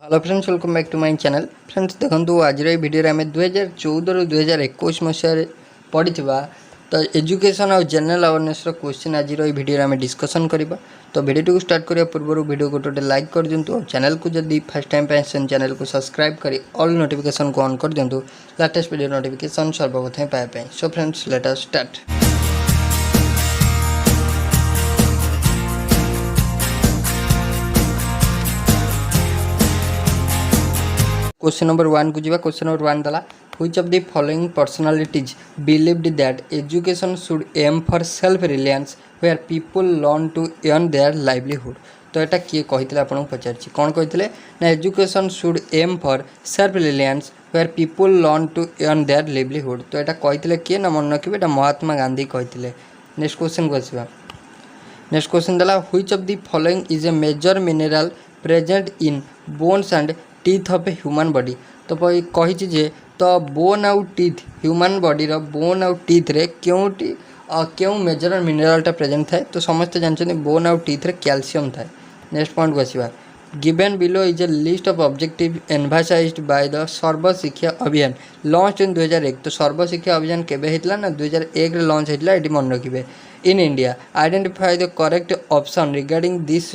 Hello friends, welcome back to my channel. Friends देखो आज video आम 2014 रु 2021 मसीह पढ़ी तो एजुकेशन और जनरल अवेयरनेस क्वेश्चन आज भिडियो आम डिस्कसन करवा। तो भिडियो को स्टार्ट करने पूर्व भिडियो को गोटे लाइक कर दिंतु और चैनल को जब फर्स्ट टाइम पे चैनल को सब्सक्राइब कर ऑल नोटिफिकेशन को ऑन कर दिंतु लेटेस्ट वीडियो नोटिफिकेशन सर्वप्रथम पाइबा। So friends let us start. Question number 1 को जीवा। क्वेश्चन नंबर 1 दला which of the following personalities believed that education should aim for self reliance where people learn to earn their livelihood. तो यहाँ किए कही आपको पचार कौन कही ना education should aim for self reliance where people learn to earn their livelihood. तो यहाँ कही किए ना मन रखिए एटा महात्मा गांधी कही। नेक्स्ट क्वेश्चन को आसवा। नेक्स्ट क्वेश्चन दला which of the following is a major mineral present in bones and teeth of a human body. तो कही जे तो बोन आउ टीथ ह्यूमन बॉडी बोन आउ टीथ रे क्यों मेजर मिनरलटा प्रेजेंट थाए। तो समस्त जानते बोन आउ टीथ रे कैल्शियम थाए। नेक्स्ट पॉइंट को आसवा। Given below is a list of objective envisaged by the Sarva Shiksha Abhiyan launch इन 2001। तो सर्वशिक्षा अभियान केबे हेतला ना 2001 रे लॉन्च हेतला। एटी मन रखिबे। In India identify the correct option regarding this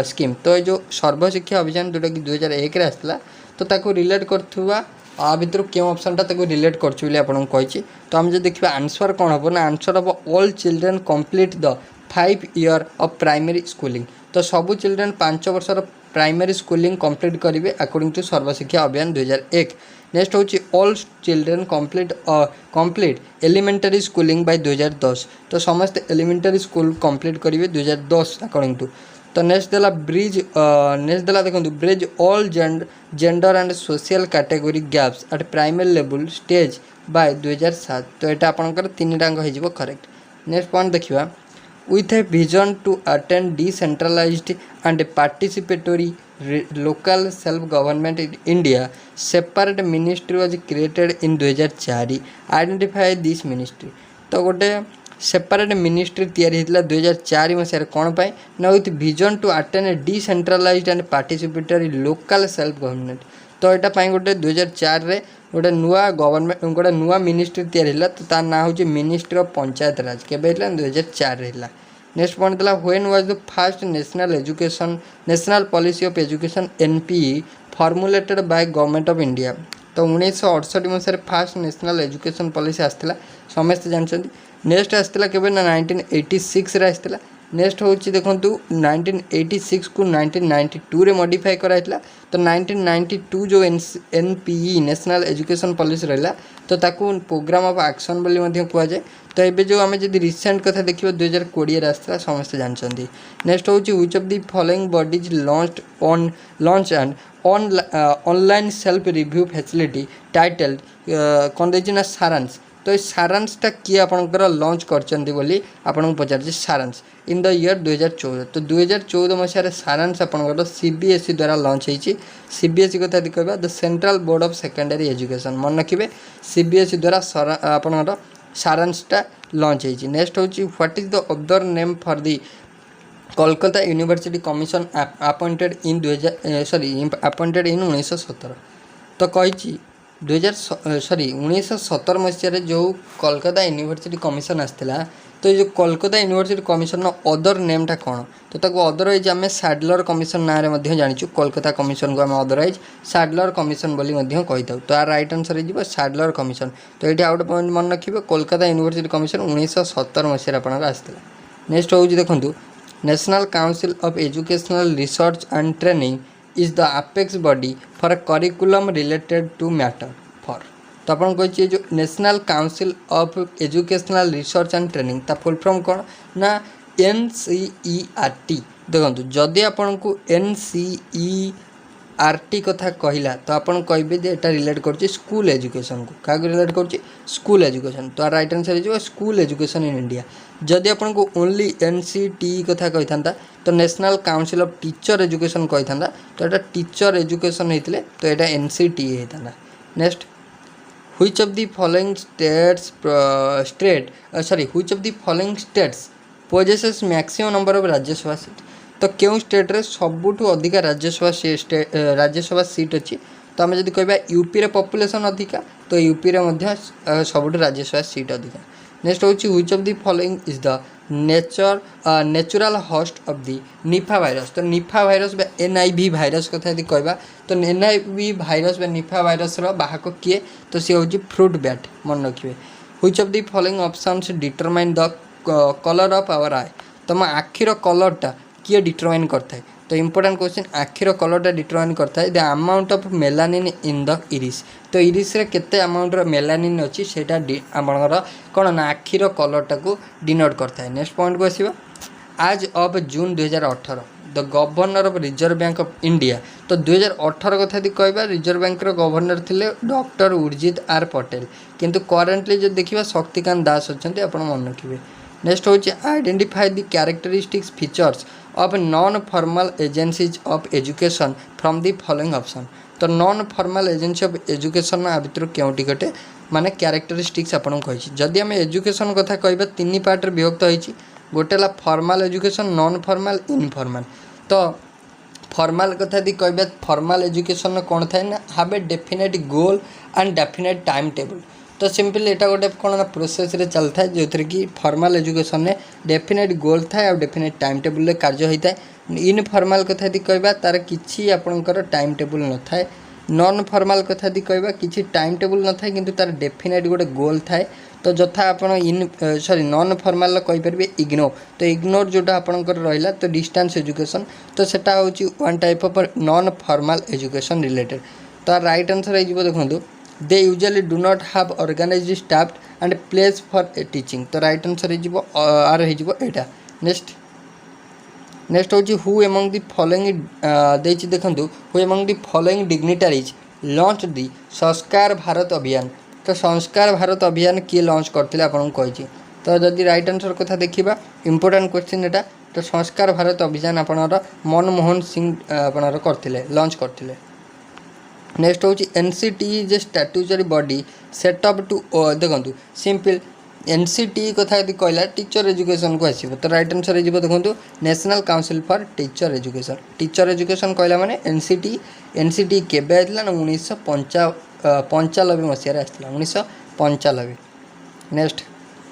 scheme. तो ये जो सर्वशिक्षा अभियान जोटा कि 2001 रे आसला तो ताको रिलेट करथुवा आ भितर क्यों ऑप्शनटा ताको रिलेट करछु बोली आपन कहिछि। तो हम जे देखिबा आंसर कोन हबो ना आंसर हबो all children complete the 5 year of primary schooling. तो सबु चिल्ड्रेन 5 वर्षर प्राइमरी स्कूलिंग कंप्लीट करेंगे according to Sarva Shiksha Abhiyan 2001। Next हूँ all children complete elementary schooling by 2010। तो समस्त एलिमेंटरी स्कूल कंप्लीट करेंगे 2010 अकॉर्डिंग टू। तो नेक्स्ट देला ब्रिज नेक्स्ट देला देखो bridge all gender and social category gaps at primary level stage by 2007। तो यहाँ आपंकर 3 टांग हो करेक्ट। नेक्स्ट पॉइंट देखिए with a vision to attend decentralized and participatory local self-government in India, separate ministry was created in 2004. Identify this ministry। तो गोटे separate ministry तैयारी होता 2004 मसीह कौन पाई ना with vision to attend a decentralised and participatory local self government. तो यहाँ गोटे 2004 रे गोटे नुआ गवर्नमेंट गोटे नुआ मिनिस्ट्री तैयारी होता। तो तार ना हूँ मिनिस्ट्री ऑफ पंचायत राज केबे 2004 रे। नेक्स्ट पॉइंट देला when was the first national policy of education NPE formulated bye government of India. तो 1968 मसीह फर्स्ट नेशनल एजुकेशन पॉलिसी आसला समस्ते जानते। नेक्स्ट आसला केबे ना 1986 रे आसला। नेक्स्ट हूँ देखो 1986 को 1992 रे मॉडिफाई कराइला। तो 1992 जो एनपीई नेशनल एजुकेशन पॉलिसी रहा तो ताकू प्रोग्राम ऑफ एक्शन बोली कह जाए। तो ये जो आम जब रिसेंट कथा देखिए 2020 आसला समस्त जानते। नेक्स्ट हूँ which of the following bodies launch and online self review facility title कौन देना ना सारांश। तो ये सारांशटा किए आपंकर लॉन्च कर पचार सारांश इन द ईयर 2014। तो 2014 मसीह सारांश आपंकर सीबीएसई द्वारा लॉन्च होती। सीबीएसई कथा कहवा the central board of secondary education मन रखिए सीबीएसई द्वारा आपंकर सारांशटा लॉन्च होती। नेक्स्ट हूँ what is the other name for the Kolkata university commission appointed in 1917। तो कही 1917 मसीह जो कोलकाता यूनिवर्सिटी कमिशन आसला। तो ये जो कोलकाता यूनिवर्सिटी कमिशन अदर नेमटा कौन। तो ताको अदरवाइज आम सैडलर कमिशन ना जाचु कोलकाता कमिशन को आम अदरवाइज सैडलर कमिशन बोली कही था। तो यार राइट आंसर हो सैडलर कमिशन। तो ये आउट पॉइंट मन रखिए कोलकाता यूनिवर्सिटी कमिशन 1917 मसीह आपंकर आसला। नेक्स्ट हूँ देखो National council of educational research and Training is the apex body for curriculum related to matter for. तो आपन कही जो National council of educational research and Training ता फुल फॉर्म कौन ना NCERT। देखो जदि आपन को NCERT कथा कहला तो आपन कहबे जे एटा रिलेट करछि स्कूल एजुकेशन को। क्या रिलेट करछि स्कूल एजुकेशन। तो राइट आंसर हो स्कूल एजुकेशन इन इंडिया। जदि आपन को ओनली NCTE कथा कही था तो national council of teacher education कही था। तो यहाँ टीचर एजुकेशन होते तो यहाँ NCTE होता। Next which of the following which of the following states possesses maximum number of Rajya Sabha seat. तो क्यों स्टेट रे सबुठू अधिका राज्यसभा सीट अच्छी तो आम जब कह यूपी रे पॉपुलेशन अधिका तो यूपी रे मध्य सबुठू राज्यसभा सीट अधिका। नेक्स्ट हूँ which of the following is the natural host of the निफा भाइरस। तो निफा भाइरस NIV भाइरस कथा यदि कहवा तो NIV भाइरस निफा भाइरस बाहक किए तो सी हूँ फ्रूट बैट मन रखिए। Which of the following options determine the colour of our eye. तुम आखिर कलरटा किए डिटरमाइन करता है तो इंपोर्टेंट क्वेश्चन आखिर कलरटा डिटरमाइन करता है the amount of melanin in the iris. तो इरिस रे केते अमाउंट रो मेलानिन अच्छी सेटा आमर कौन ना आखिर कलरटा को डिनोट करता है। नेक्स्ट पॉइंट को आसवा as of June 2018 the governor of Reserve Bank of India. तो 2018 कथा यदि कहबा रिजर्व बैंक रो गवर्नर थिले डॉक्टर उर्जित आर पटेल किंतु करेंटली जो देखिबा शक्तिकांत दास अछंती आपण मन रखिबे। नेक्स्ट हूँ identify the characteristics features of non formal agencies of education from the following option. तो non formal agency of education आ भितर केउटी गटे माने कैरेक्टरिस्टिक्स आपन कहि जदि हम एजुकेशन कथा कहबा तीन पार्ट रे विभक्त होइछि गोटे ला formal education non formal informal. तो फॉर्मल कथा यदि कहबा फॉर्मल एजुकेशन कौन थाए ना have a definite goal and definite time table. तो सिंपल एटा गोटे कौन ना प्रोसेस रे चलता है जो थी कि फॉर्मल एजुकेशन में डेफिनेट गोल थाए और डेफिनेट टाइम टेबल रे कार्य होता है। इनफॉर्मल कथा यदि कहबा तार किछि आपनकर टाइम टेबल न थाए। नॉन फॉर्मल कथा यदि कहबा किछि टाइम टेबल न थाए किंतु तार डेफिनेट गोटे गोल थाए। तो जथा आपण नॉन फॉर्मल कहि परबे इग्नोर। तो इग्नोर जोटा आपनकर रहिला तो डिस्टेंस एजुकेशन तो सेटा होची one type of non formal education related. तो राइट आंसर है जिवो देखंतु they usually do not have organised staff and place for teaching. तो राइट आंसर है आर है एटा। नेक्स्ट हूँ हु एमंग द फॉलोइंग देछि देखंतु who among the following dignitaries launch the संस्कार भारत अभियान। तो संस्कार भारत अभियान किए लॉन्च करथिले आपन कहि। तो जदि राइट आंसर कथा देखिबा इंपोर्टेंट क्वेश्चन एटा तो संस्कार भारत अभियान आपनर मनमोहन सिंह आपनर करथिले लॉन्च करथिले। नेक्स्ट हूँ NCT is a statutory body set up to देखो सिंपल NCT कथा यदि कहला टीचर एजुकेशन को आसो तो राइट आंसर है देखो National council for teacher education. Teacher education कहला माने NCT केबे आइतला ना 1995 मसीह आसला 1995। Next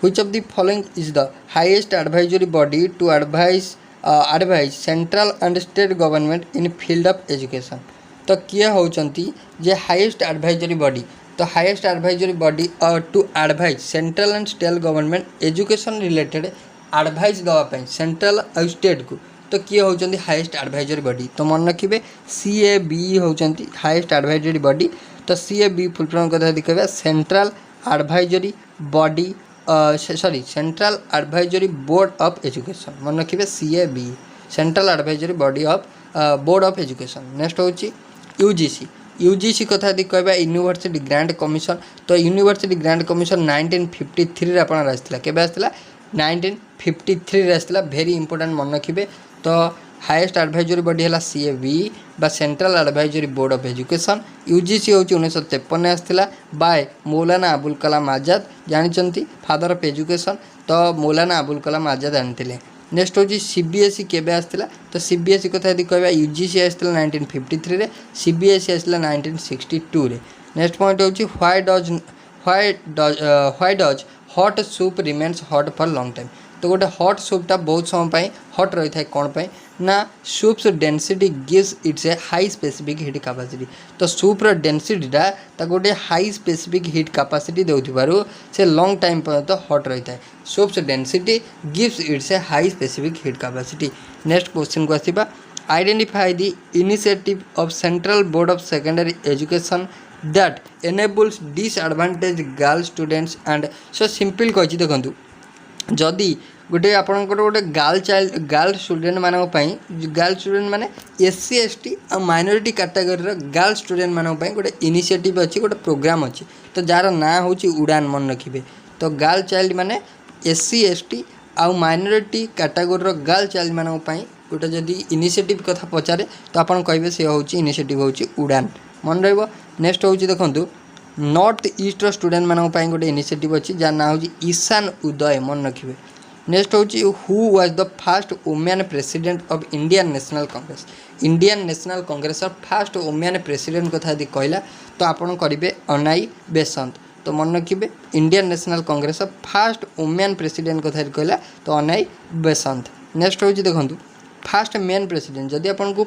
which of the following is the highest advisory body to advise central and state government in field of education. तो किए होचंती जे हाईएस्ट एडवाइजरी बॉडी। तो highest advisory body to advise central and state government education related advise दवाई central और state को तो किए होचंती हाईएस्ट एडवाइजरी बॉडी। तो मन रखिए CAB होचंती हाईएस्ट एडवाइजरी बॉडी। तो CAB फुल फॉर्म कथा यदि कहबा central advisory body sorry central advisory board of education मन रखिए CAB central advisory body of board of education. Next हूँ UGC कथा यदि कहबा यूनिवर्सिटी ग्रांट कमिशन। तो यूनिवर्सिटी ग्रांट कमिशन 1953 रे आपन आसला केबे आसला 1953 रे आसला वेरी इंपोर्टेंट मन रखिबे। तो हाईएस्ट एडवाइजरी बॉडी है CAB बा central advisory board of education. UGC हूँ 1953 आसला बाय मौलाना अबुल कलाम आजाद जानी फादर ऑफ एजुकेशन। तो मौलाना अबुल कलाम आजाद आनी। नेक्स्ट हूँ CBSE केबे आसला। तो CBSE कथा यदि कहबा UGC आसला 1953 रे CBSE आसला 1962 रे। नेक्स्ट पॉइंट हूँ why does hot soup remains hot for long time. तो गोटे हॉट सूपटा बहुत समय हॉट रही है कौन पाई ना soups density gives its a high specific heat capacity. तो सूप्र डेनसीटीटा गोटे हाई स्पेसिफिक हीट कैपेसिटी देउथिबारु से लॉन्ग टाइम पर्यंत हॉट रही है। Soups density gives its a high specific heat capacity. Next question को आसीबा identify the initiative of central board of secondary education that enables disadvantage girl students and so simple कहि देखंतु जदि गोटे आपंकर गोटे गर्ल स्टूडेंट मान गर्ल स्टूडेंट माने SC ST और माइनॉरिटी कैटेगरी गर्ल स्टूडेंट मान गोटे इनिशिएटिव अच्छी गोटे प्रोग्राम अच्छी। तो जार ना हूँ उड़ान मन रखिए। तो गर्ल चाइल्ड माने SC ST आउ माइनॉरिटी कैटेगरी गर्ल चाइल्ड मान गोटे जदि इनिशिएटिव कथा पचारे तो आपन कहे से हूँ इनिशिएटिव हूँ उड़ान मन रहा। नेक्स्ट हूँ देखो नॉर्थ ईस्ट स्टूडेंट मान गोटे इनिशिएटिव अच्छी जार ना हूँ ईशान उदय मन रखिए। नेक्स्ट होची who was the fast women president of Indian national Congress. Indian national Congress fast women president कथा यदि कहला तो आपन करेंगे अनाई बेसंत। तो मन रखिए Indian national Congress fast women president कथा यदि कहला तो अनाई बेसंत। नेक्स्ट होची देखंतु फास्ट मैन प्रेसिडेंट। जदि आपन को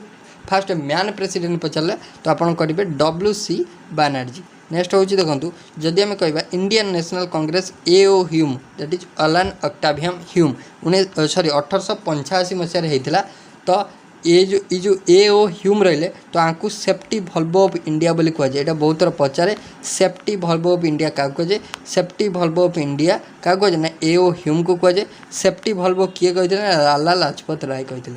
फास्ट मैन प्रेसिडेंट पचारे तो आपन करेंगे WC बनर्जी। नेक्स्ट होची देखंतु जदि आम कहबा Indian national Congress AO Hume that is अलान ऑक्टावियम ह्यूम 1885 मसीह होता। तो ये जो AO ह्यूम रहिले तो आपको सेफ्टी भल्व ऑफ इंडिया बोली कहुए। यहाँ बहुत थर पचारे सेफ्टी भल्व ऑफ इंडिया क्या कहुए। सेफ्टी भल्व ऑफ इंडिया क्या कहुए ना AO ह्यूम को कहुए। सेफ्टी भल्व किए कहते लाला लाजपत राय कहते।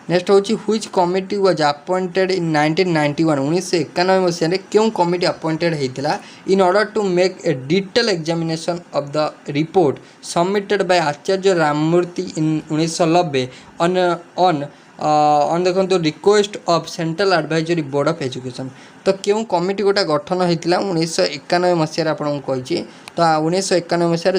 नेक्स्ट होची which committee was appointed in 1991 1991 मसीह क्यों कमिटी अपॉइंटेड होता in order to make a detail examination of the report submitted by Acharya Ramamurti in 1990 on देखो request of central advisory board of education. तो क्यों कमिटी गोटा गठन होता 1991 मसीह आपको कही। तो 1991 मसीह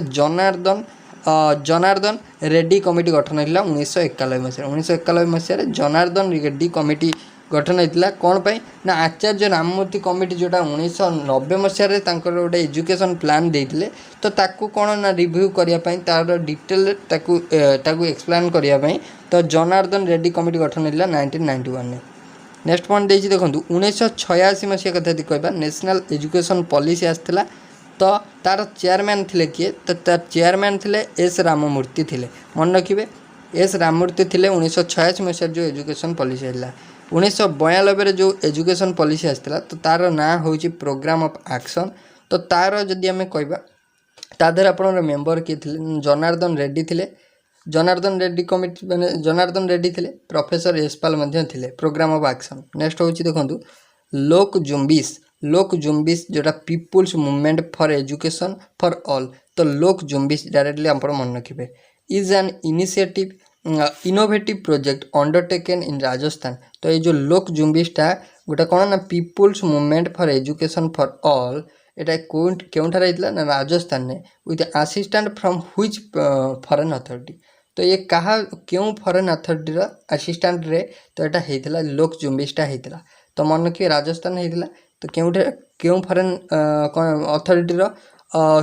जनार्दन रेड्डी कमिटी गठन होता 1991 मसीह। 1991 मसीह जनार्दन रेड्डी कमिटी गठन होता कौन पाई ना आचार्य राममूर्ति कमिटी जोटा 1990 मसीह गोटे एजुकेशन प्लान देते तो ताकू कौन ना रिव्यू करने तार डिटेल ताकू एक्सप्लेन करने तो जनार्दन रेड्डी कमिटी गठन होता 1991 में। नेक्स्ट पॉइंट देखिए देखो 1986 मसीहा कथा कहवा नेशनल एजुकेशन पॉलिसी आसला। तो तार चेयरमैन थिले किए तो तार चेयरमैन थिले एस राममूर्ति थिले। मन रखिए एस राममूर्ति थिले 1986 मसीह जो एजुकेशन पॉलिसी है। 1992 जो एजुकेशन पॉलिसी आसला तो तार ना हूँ प्रोग्राम ऑफ एक्शन। तो तार जदि आम कहवा तादर आप मेम्बर किए थे जनार्दन रेड्डी थिले। जनार्दन रेड्डी कमिटी मैंने जनार्दन रेड्डी थिले प्रोफेसर यशपाल थिले प्रोग्राम ऑफ एक्शन। नेक्स्ट हूँ देखो लोक जुम्बिश जोटा people's movement for education for all. तो लोक जुम्बिश डायरेक्टली आप मन रखिए is an initiative innovative project undertaken in Rajasthan. तो ये जो लोक जुम्बिशटा गोटे कौन ना people's movement for education for all एटा क्योंठार होता ना राजस्थान में with assistant from which foreign authority. तो ये कहा क्यों फॉरेन अथॉरिटी असिस्टेंट रे तो यहाँ होता लोक जुम्बिशटा होता। तो मन रखिए राजस्थान होता तो क्यों फॉरेन अथॉरिटी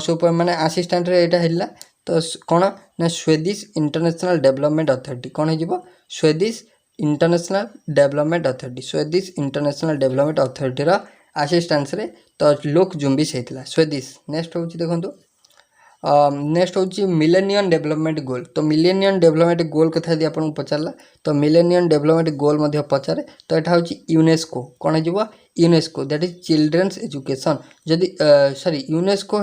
सुपर माने असिस्टेंट रे एटा हिला तो कौन ना स्वेदिश इंटरनेशनल डेवलपमेंट अथॉरिटी कौन हो Swedish international development authority Swedish international development authority assistance रे तो लोक जुम्बिश होता स्वेदिश। नेक्स्ट हूँ देखो नेक्स्ट हूँ मिलेनियम डेवलपमेंट गोल। तो मिलेनियम डेवलपमेंट गोल कथा यदि आपको पचारा तो मिलेनियम डेवलपमेंट गोल पचारे तो यहाँ हूँ यूनेस्को कौन हो UNESCO that is children's education. जदि सॉरी यूनेस्को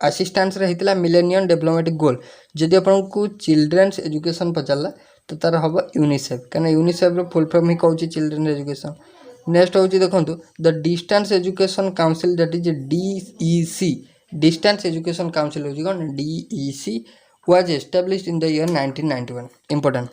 असिस्टेंस रे होता मिलेनियम डेवलपमेंट गोल। जदि आपको चिल्ड्रेन्स एजुकेशन पचारा तो तार हम यूनिसेफ कहीं यूनिसेफ फुल फॉर्म ही कहूँ चिल्ड्रेन एजुकेशन। नेक्स्ट हूँ देखो the distance education council that is DEC distance education council हो कौन DEC was established in the year 1991 important.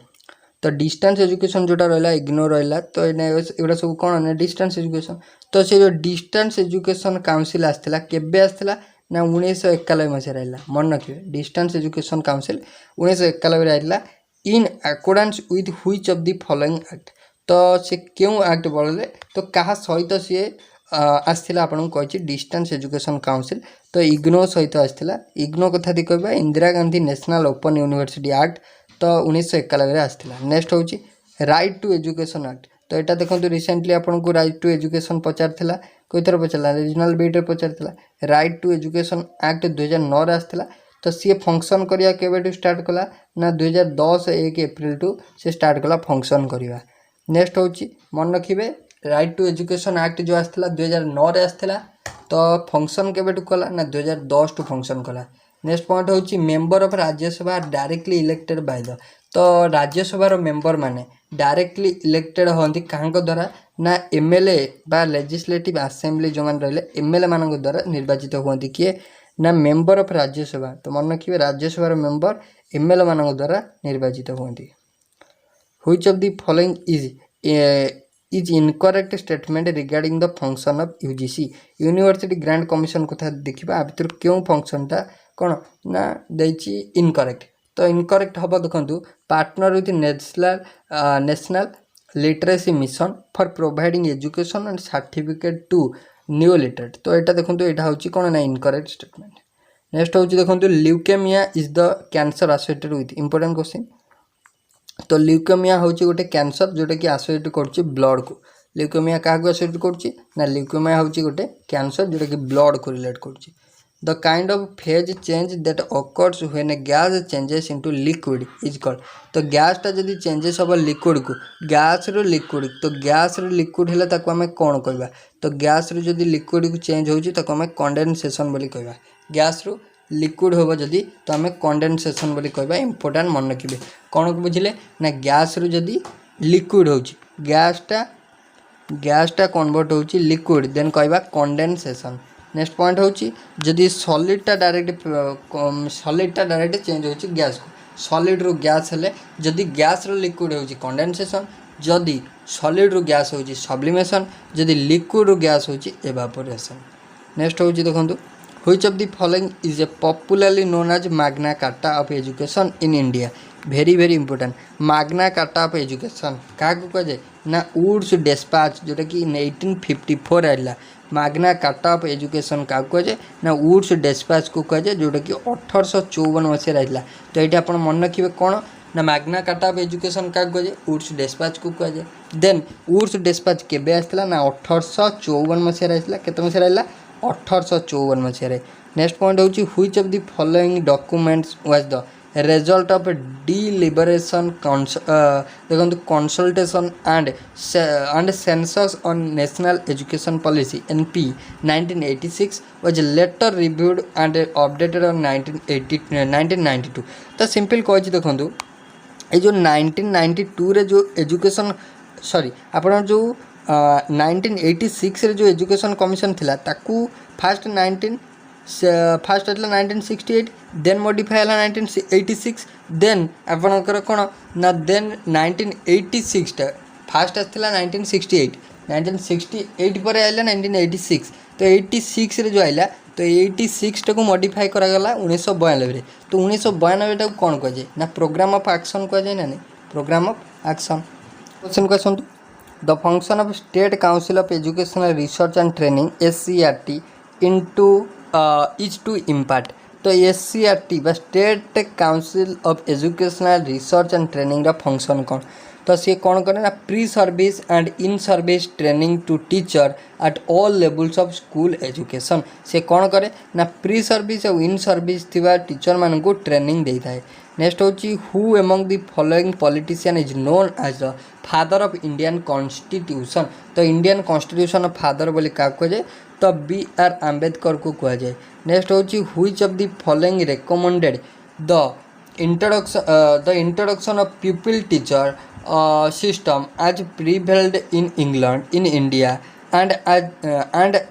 तो डिस्टेंस एजुकेशन जोटा रहा इग्नो रहा तो एगुड़ा सब कौन ना डिस्टेंस एजुकेशन। तो से जो डिस्टेंस एजुकेशन काउंसिल आसला केबे आसला ना 1991 मसीह रहा। मन रखिए डिस्टेंस एजुकेशन काउंसिल 1991 रहा in accordance with which of the following act. तो से क्यों एक्ट बोले तो क्या सहित सी आसला आपको कही डिस्टेंस एजुकेशन काउंसिल तो इग्नो सहित आसला। इग्नो कथा दी कहबा Indira Gandhi national open university act तो 1991 आसला। नेक्स्ट हूँ राइट टू एजुकेशन एक्ट। तो यहाँ देखो रिसेंटली आपको राइट टू एजुकेशन पचार कई थर पचारा रीजनल बीट पचार राइट टू एजुकेशन एक्ट 2009 आसला। तो सी फंक्शन करिया केबेटू स्टार्ट कला ना 2010 1 एप्रिल टू से स्टार्ट कला फंक्शन करवा। नेक्स्ट हूँ मन रखिए राइट टू एजुकेशन एक्ट जो आसला 2009 आसला तो फंक्शन केबेटू कला ना 2010 टू फंक्शन कला। नेक्स्ट पॉइंट हूँ member of Rajya Sabha directly elected by the. तो राज्यसभा मेंबर माने डायरेक्टली इलेक्टेड होती क्या द्वारा ना MLA बा लेजिस्लेटिव असेंबली जो मैंने रहे MLA मान द्वारा निर्वाचित होती किए ना मेंबर ऑफ राज्यसभा। तो मन रखिए राज्यसभा मेंबर MLA मान द्वारा निर्वाचित होती। Which of the following is incorrect statement regarding the function of UGC university grant commission कथा देखा आ भर क्यों फंक्शनटा कौन ना इनकरेक्ट। तो इनकरेक्ट हम देखो partner with national literacy mission for providing education and certificate to new literate. तो यहाँ देखो यहाँ हूँ कौन ना इनकरेक्ट स्टेटमेंट। नेक्स्ट हूँ देखो leukaemia is the cancer associated with important question. तो ल्यूकेमिया हूँ गोटे कैंसर जोटा कि एसोसिएट कर ब्लड को। ल्यूकेमिया क्या एसोसिएट कर ल्यूकेमिया हूँ गोटे कैंसर जोटा कि ब्लड को रिलेट कर। The kind of phase change that occurs when A gas changes into liquid is called. तो गैसटा जब चेंजेस हम लिक्विड को गैस रु लिक्विड तो गैस रु लिक्विड है आम कौन कहवा। तो गैस रु जब लिक्विड को चेंज हो आम कंडेनसेशन बोली कहवा। गैस रु लिक्विड हम जदि तो आम कंडेनसेशन बोली कहवा। इंपोर्टेंट मन रखिए कौन को बुझिले ना गैस रु जदि लिक्विड हो गैसटा कन्वर्ट हो लिक्विड देन कहवा कंडेनसेशन। नेक्स्ट पॉइंट हूँ जदि सॉलिडटा डायरेक्ट चेंज हो गैस को सॉलिड रु गैस हेले जदि गैस रु लिक्विड हो कंडेनसेशन जदि सॉलिड रु गैस हो सब्लिमेशन जदि लिक्विड रु गैस हो एवापोरेशन। नेक्स्ट हूँ देखो which of the following is a popularly known as magna carta of education in India. Very very important magna carta of education क्या कह जाए ना वुड्स डिस्पैच जोटा कि 1854 आइला। मैग्ना कार्टा ऑफ एजुकेशन क्या कह जाए ना वुड्स डिस्पैच को कह जाए जोटा कि 1854 मसीह आइला। तो ये आप मन रखिए कौन ना मैग्ना कार्टा ऑफ एजुकेशन क्या कह जाए वुड्स डिस्पैच को कह जाए। देन वुड्स डिस्पैच केबे आसला ना 1854 मसीह आइला। केते मसीह आइला 1854 मसीह। नेक्स्ट पॉइंट हूँ which of the following documents was the result of deliberation देखो consultation and census on national education policy NP 1986 was later reviewed and updated on 1992। तो सिंपल कही देखो ये जो 1992 रे जो एजुकेशन सॉरी आपण जो 1986 रे जो एजुकेशन कमिशन थिला ताकू फास्ट 1968 देन मॉडिफाई है 1986 देन आपणकर कौन ना देन 1986 टा फास्ट आसला 1968 पर आइला 1986। तो 86 रे जो आइला तो 86 टा को मॉडिफाई करागला 1992 रे। तो 1992 टा कौन कह जाए ना प्रोग्राम ऑफ एक्शन कह जाए ना नहीं प्रोग्राम ऑफ एक्शन। क्वेश्चन को सुनतु the function of state council of educational research and training SCRT into is to impart. तो SCRT बा state council of educational research and training रा फंक्शन कौन। तो सी कौन करे ना pre service and in service training to teacher at all levels of school education. से कौन करे ना प्री सर्विस और इन सर्विस थिबा टीचर मान को ट्रेनिंग दे थाए। नेक्स्ट होची who among the following politician is known as the father of Indian constitution. तो इंडियन कॉन्स्टिट्यूशन फादर बोली क्या कह जाए तो BR आम्बेडकर को कह जाए। नेक्स्ट होची which of the following recommended the introduction of people teacher system as prevailed in England in India and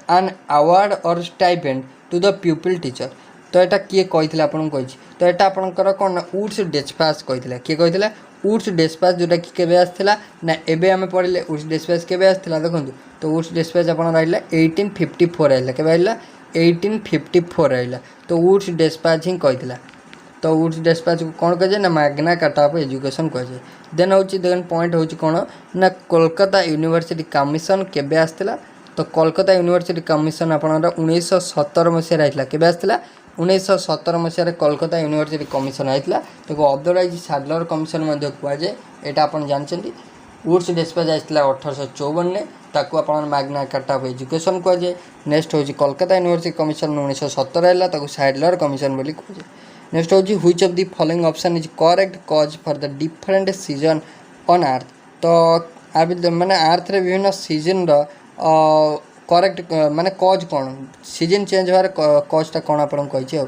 an award or stipend to the pupil teacher। तो यहाँ किए कही आपको कही तो यहाँ आपंकर कौन वुड्स डिस्पैच कही किए कही वुड्स डिस्पैच जोटा कि केबे आसला ना एबे आमे पढ़ले वुड्स डिस्पैच केबे आसला देखो। तो वुड्स डिस्पैच आपन रहिला 1854 आइला केबे आइला 1854 आइला। तो वुड्स डिस्पैच ही कही। तो वुड्स डिस्पैच को कौन कहे ना मैग्ना कार्टा ऑफ एजुकेशन कहे। देन हूँ देन पॉइंट हूँ कौन ना कोलकाता यूनिवर्सिटी कमिशन केबे आसला। तो कोलकाता यूनिवर्सिटी कमिशन आपन 1917 मसीह आइला केबे आसला 1917 मसीह कोलकाता यूनिवर्सिटी कमिशन आइला। तो अदरवाइज सैडलर कमिशन कह जाए यहाँ आप जानते। वुड्स डिस्पैच आसला 1854 ने ताकू आपन मैग्ना कार्टा ऑफ एजुकेशन कह जाए। नेक्स्ट हूँ कोलकाता यूनिवर्सिटी कमिशन 1917 आइला ताकू सैडलर कमिशन बोली कह जाए। नेक्स्ट हूँ which of the following option is correct cause for the different season on earth. तो माने अर्थ रे विभिन्न सीजन करेक्ट माने कॉज कौन सीजन चेंज होवार कॉजटा कौन आपन कही।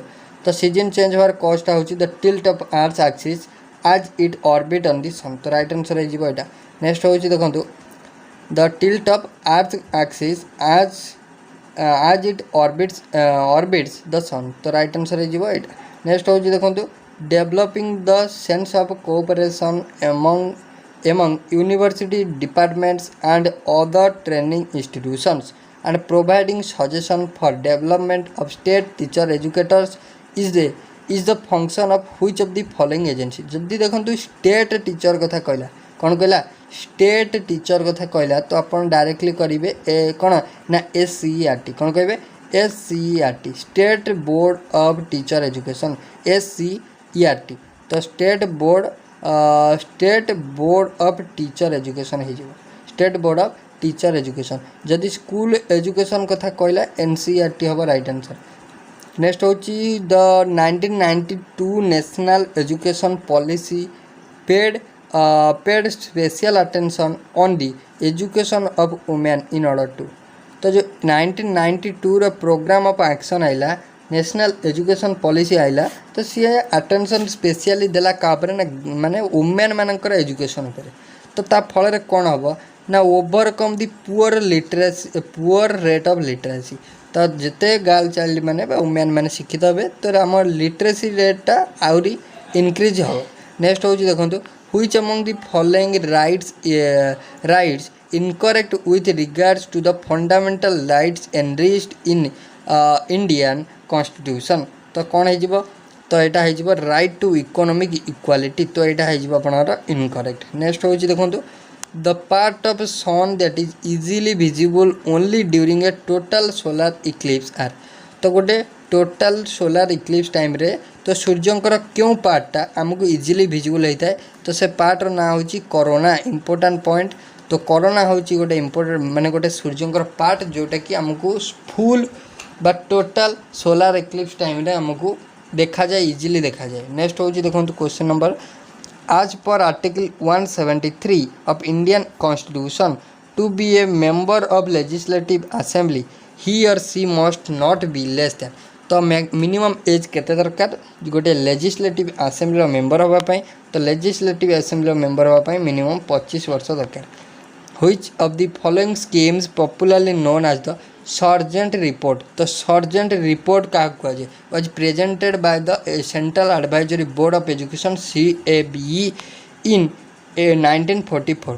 तो सीजन चेंज होवार कॉजटा हूँ the tilt of earth axis आज इट ऑर्बिट ऑन द सन। तो राइट आंसर हो यहाँ। नेक्स्ट हूँ देखो the tilt of earth axis आज इट ऑर्बिट्स द सन। तो राइट आंसर हो यहाँ। नेक्स्ट हूँ देखो developing the sense of cooperation among university departments and other training institutions and providing suggestion for development of state teacher educators is the function of which of the following agency जदि देखो state teacher कथा कहला कौन कहला state teacher कथा कहला तो अपन directly करेंगे कौन ना SCERT कौन कहे SCERT state board of teacher education SCERT तो state board of teacher education हो state board of teacher education जदि स्कूल एजुकेशन कथा कहला NCERT हम राइट आंसर। नेक्स्ट हूँ the 1992 national education policy paid special attention on the education of women in order to तो जो 1992 program of action आइला national education policy आइला तो सी अटेंशन स्पेशली देला कापर ना माने वुमेन मानकर एजुकेशन उपर तो ता फल कौन हम ना overcome the poor rate of literacy तो जिते गर्ल चाइल्ड मैंने वुमेन मैंने शिक्षित हे तो आम लिटरेसी रेटा आहरी इनक्रीज हो। नेक्स्ट हूँ देखो which among the following rights incorrect with regards to the fundamental rights enriched in Indian constitution तो कौन हो तो यहाँ हो राइट टू इकोनॉमिक इक्वालिटी तो यहाँ हो इनकरेक्ट। नेक्स्ट हूँ देखो the part of sun that is easily visible only during a total solar eclipse are तो गोटे टोटाल सोलार इक्लिप्स टाइम रे तो सूर्यंकर क्यों पार्टा आमको इजिली विजिबल होता है तो से पार्टर ना हूँ कोरोना इंपोर्टेंट पॉइंट तो कोरोना हूँ गोटे इंपोर्टेंट माने गोटे सूर्यंकर पार्ट जोटा कि आमको फुल बा टोटाल सोलार इक्लिप्स टाइम रे आमको देखा जाए इजिली देखा जाए। नेक्स्ट हूँ देखो question number as per article 173 of Indian Constitution to be a member of legislative assembly he or she must not be less than तो मिनिमम एज केते दरकार गोटे लेजिस्लेटिव असेंबली मेंबर होगापाई तो लेजिस्लेटिव असेंबली मेंबर होगापाई minimum 25 वर्ष दरकार। Which of the following schemes popularly known as the Sargent report तो सर्जेंट रिपोर्ट क्या कहुए was presented by the central advisory board of education CABE in 1944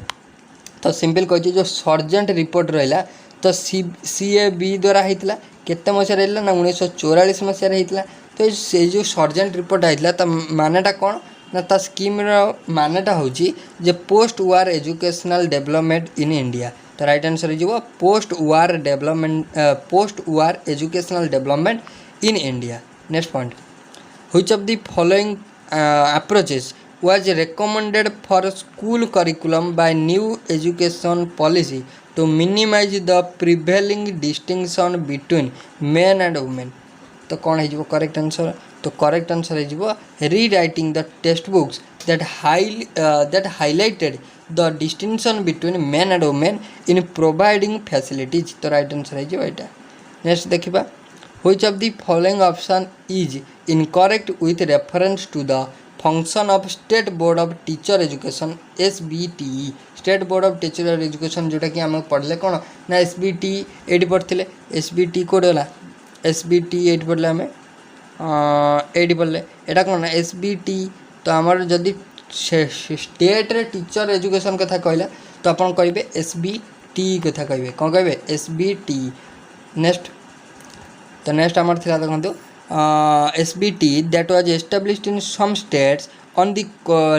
तो simple कही जो सर्जेंट रिपोर्ट रहा तो CABE द्वारा होता केते मसीह रहा ना 1944 मसीह होता तो से जो सर्जेंट रिपोर्ट होता तो मानेटा कौन ना ता स्कीम मानेटा हूँ जे post war educational development in India तो राइट आंसर हो post war educational development in India. Next point which of the following approaches was recommended for school curriculum by new education policy to minimize the prevailing distinction between men and women तो कौन है correct answer तो correct answer है rewriting the textbooks that highlighted the distinction between men and women in providing facilities तो right answer है यहाँ। Next देखिबा which of the following option is incorrect with reference to the function of state board of teacher education SBTE state board of teacher education जोटा कि आम पढ़ले कौन ना SBT एटी पढ़ते SBT कोड गला SBT एटी पढ़ले आम एटी पढ़ले एटा कौन ना SBT तो आमर जदि स्टेट रे टीचर एजुकेशन कथा कहला तो आपन कहिबे SBT कथा कहिबे कौन कहिबे SBT। नेक्स्ट तो नेक्स्ट आमर थिला देखंतु SBT that was established in some states on the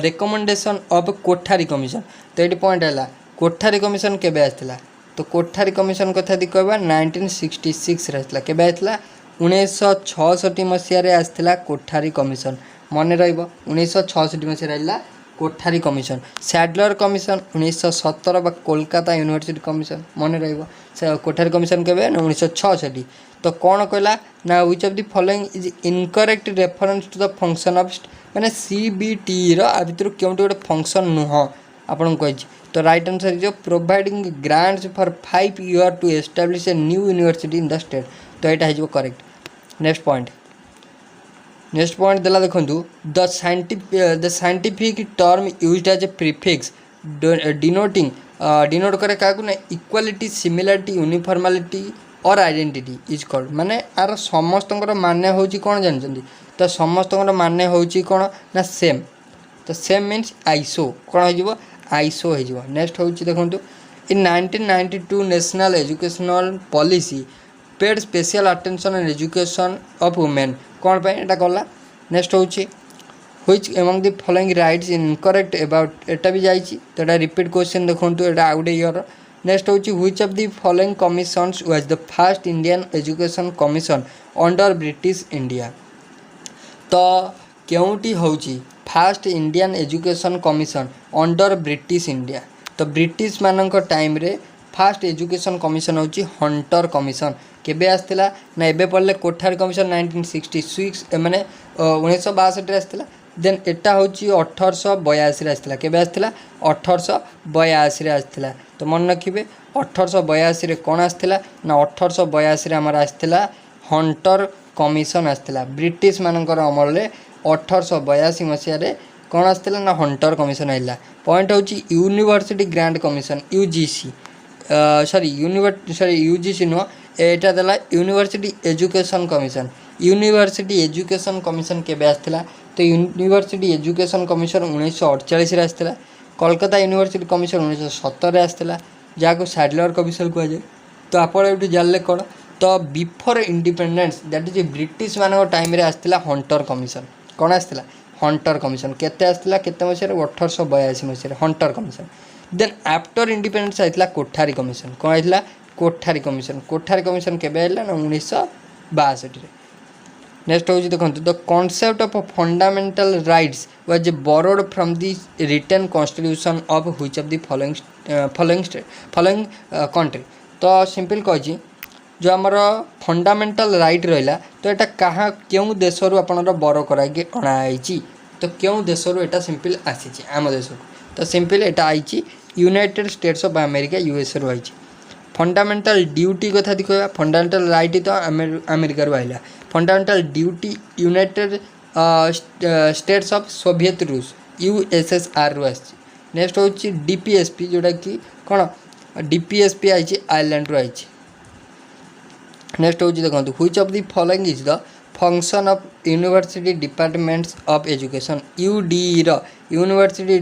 recommendation of Kothari commission तो ये पॉइंट है कोठारी कमिशन केबे आसला तो कोठारी कमिशन कथा दी कहबा 1966 रे आसला केबे आसला 1966 मसिया आसला कोठारी कमिशन मन रहिबो 1966 मसिया आइला कोठारी कमिशन। सैडलर कमिशन 1917 बा कोलकाता यूनिवर्सिटी कमिशन मन रहिबो कोठारी कमिशन केबे 1966 तो कौन कहला ना which of the following is incorrect reference to the function of माने CBT रो आ भितर केउटे गोटे फंक्शन नुह आपन कहि तो राइट आंसर जो providing grants for 5 year to establish a new university in the state तो एटा है जो करेक्ट। नेक्स्ट पॉइंट देला देखंतु the scientific term used as a prefix denote करे काकू ना इक्वालिटी सिमिलरिटी यूनिफॉर्मालिटी और आइडेंटिटी इज कॉल्ड माने आर समस्त मान्य होची कौन जानते तो समस्त मान्य होची कौन ना सेम तो सेम मीन्स आइसो कौन हो आइसो हो। नेक्स्ट हूँ देखो इन 1992 national educational policy paid special attention and education of women कौन पे एटा कला नेक्स्ट हूँ which among the following rights incorrect about एटा भी जाइए तो एटा रिपीट क्वेश्चन देखो एटा आउट ईयर। नेक्स्ट हूँ which of the following commissions was the first Indian education commission under British India. तो केउटी होची fast Indian education commission under British India. तो British मानक time रे फास्ट एजुकेशन कमिशन होची Hunter commission केबे आस्तिला ना एबे पढ़ले कोठारी कमिशन 1966 माने 1962 रे आस्तिला। देन एटा होची 1882 रे आस्तिला केबे आस्तिला 1882 रे आस्तिला। तो मन रखिबे 1882 रे कोन आस्तिला ना 1882 रे हमर आस्तिला हंटर कमिशन आस्तिला। ब्रिटिश मानकर अमल रे 1882 मसिया रे कोन आस्तिला ना हंटर कमिशन आइला। पॉइंट होची university grant commission UGC UGC नुह एटा देला university education commission. University education commission केबे आस्तिला तो यूनिवर्सिटी एजुकेशन कमिशन 1948 रे आस्तिला। कोलकाता यूनिवर्सिटी कमिशन 1970 रे आस्तिला जाको सैडलर कमिशन कह जाए। तो आपण एठी जानले कोन तो before independence that is British मानक टाइम रे आस्तिला हंटर कमिशन। कोन आस्तिला हंटर कमिशन केते आस्तिला केते मसिया 1882 मसिया Hunter commission. Then after independence आइतला कोठारी कमिशन कोन आइतला कोठारी कमिशन। कोठारी कमिशन केबे आइला ना 1962 रे। नेक्स्ट हूँ देखो the concept of fundamental rights was borrowed from the written constitution of which of the following country. तो सिंपल कही जो आमर फंडामेंटल राइट रहा तो यहाँ क्या क्यों देश आपणर बर कराई अणाई तो क्यों देश यहाँ सिंपल आसी आम देश को तो सिंपल यहाँ आई United States of America USA रु आई। फंडामेंटल ड्यूटी कथा कह फंडामेंटल राइट तो अमेरिका आइला। Fundamental duty United States of Soviet रूस यूएसएसआर रु आसी। नेक्स्ट हूँ डीपीएसपी जोटा कि कौन डीपीएसपी आई आयरलैंड रु आई। नेक्स्ट हूँ देखो which of the following is the function of university departments of education UDE रो university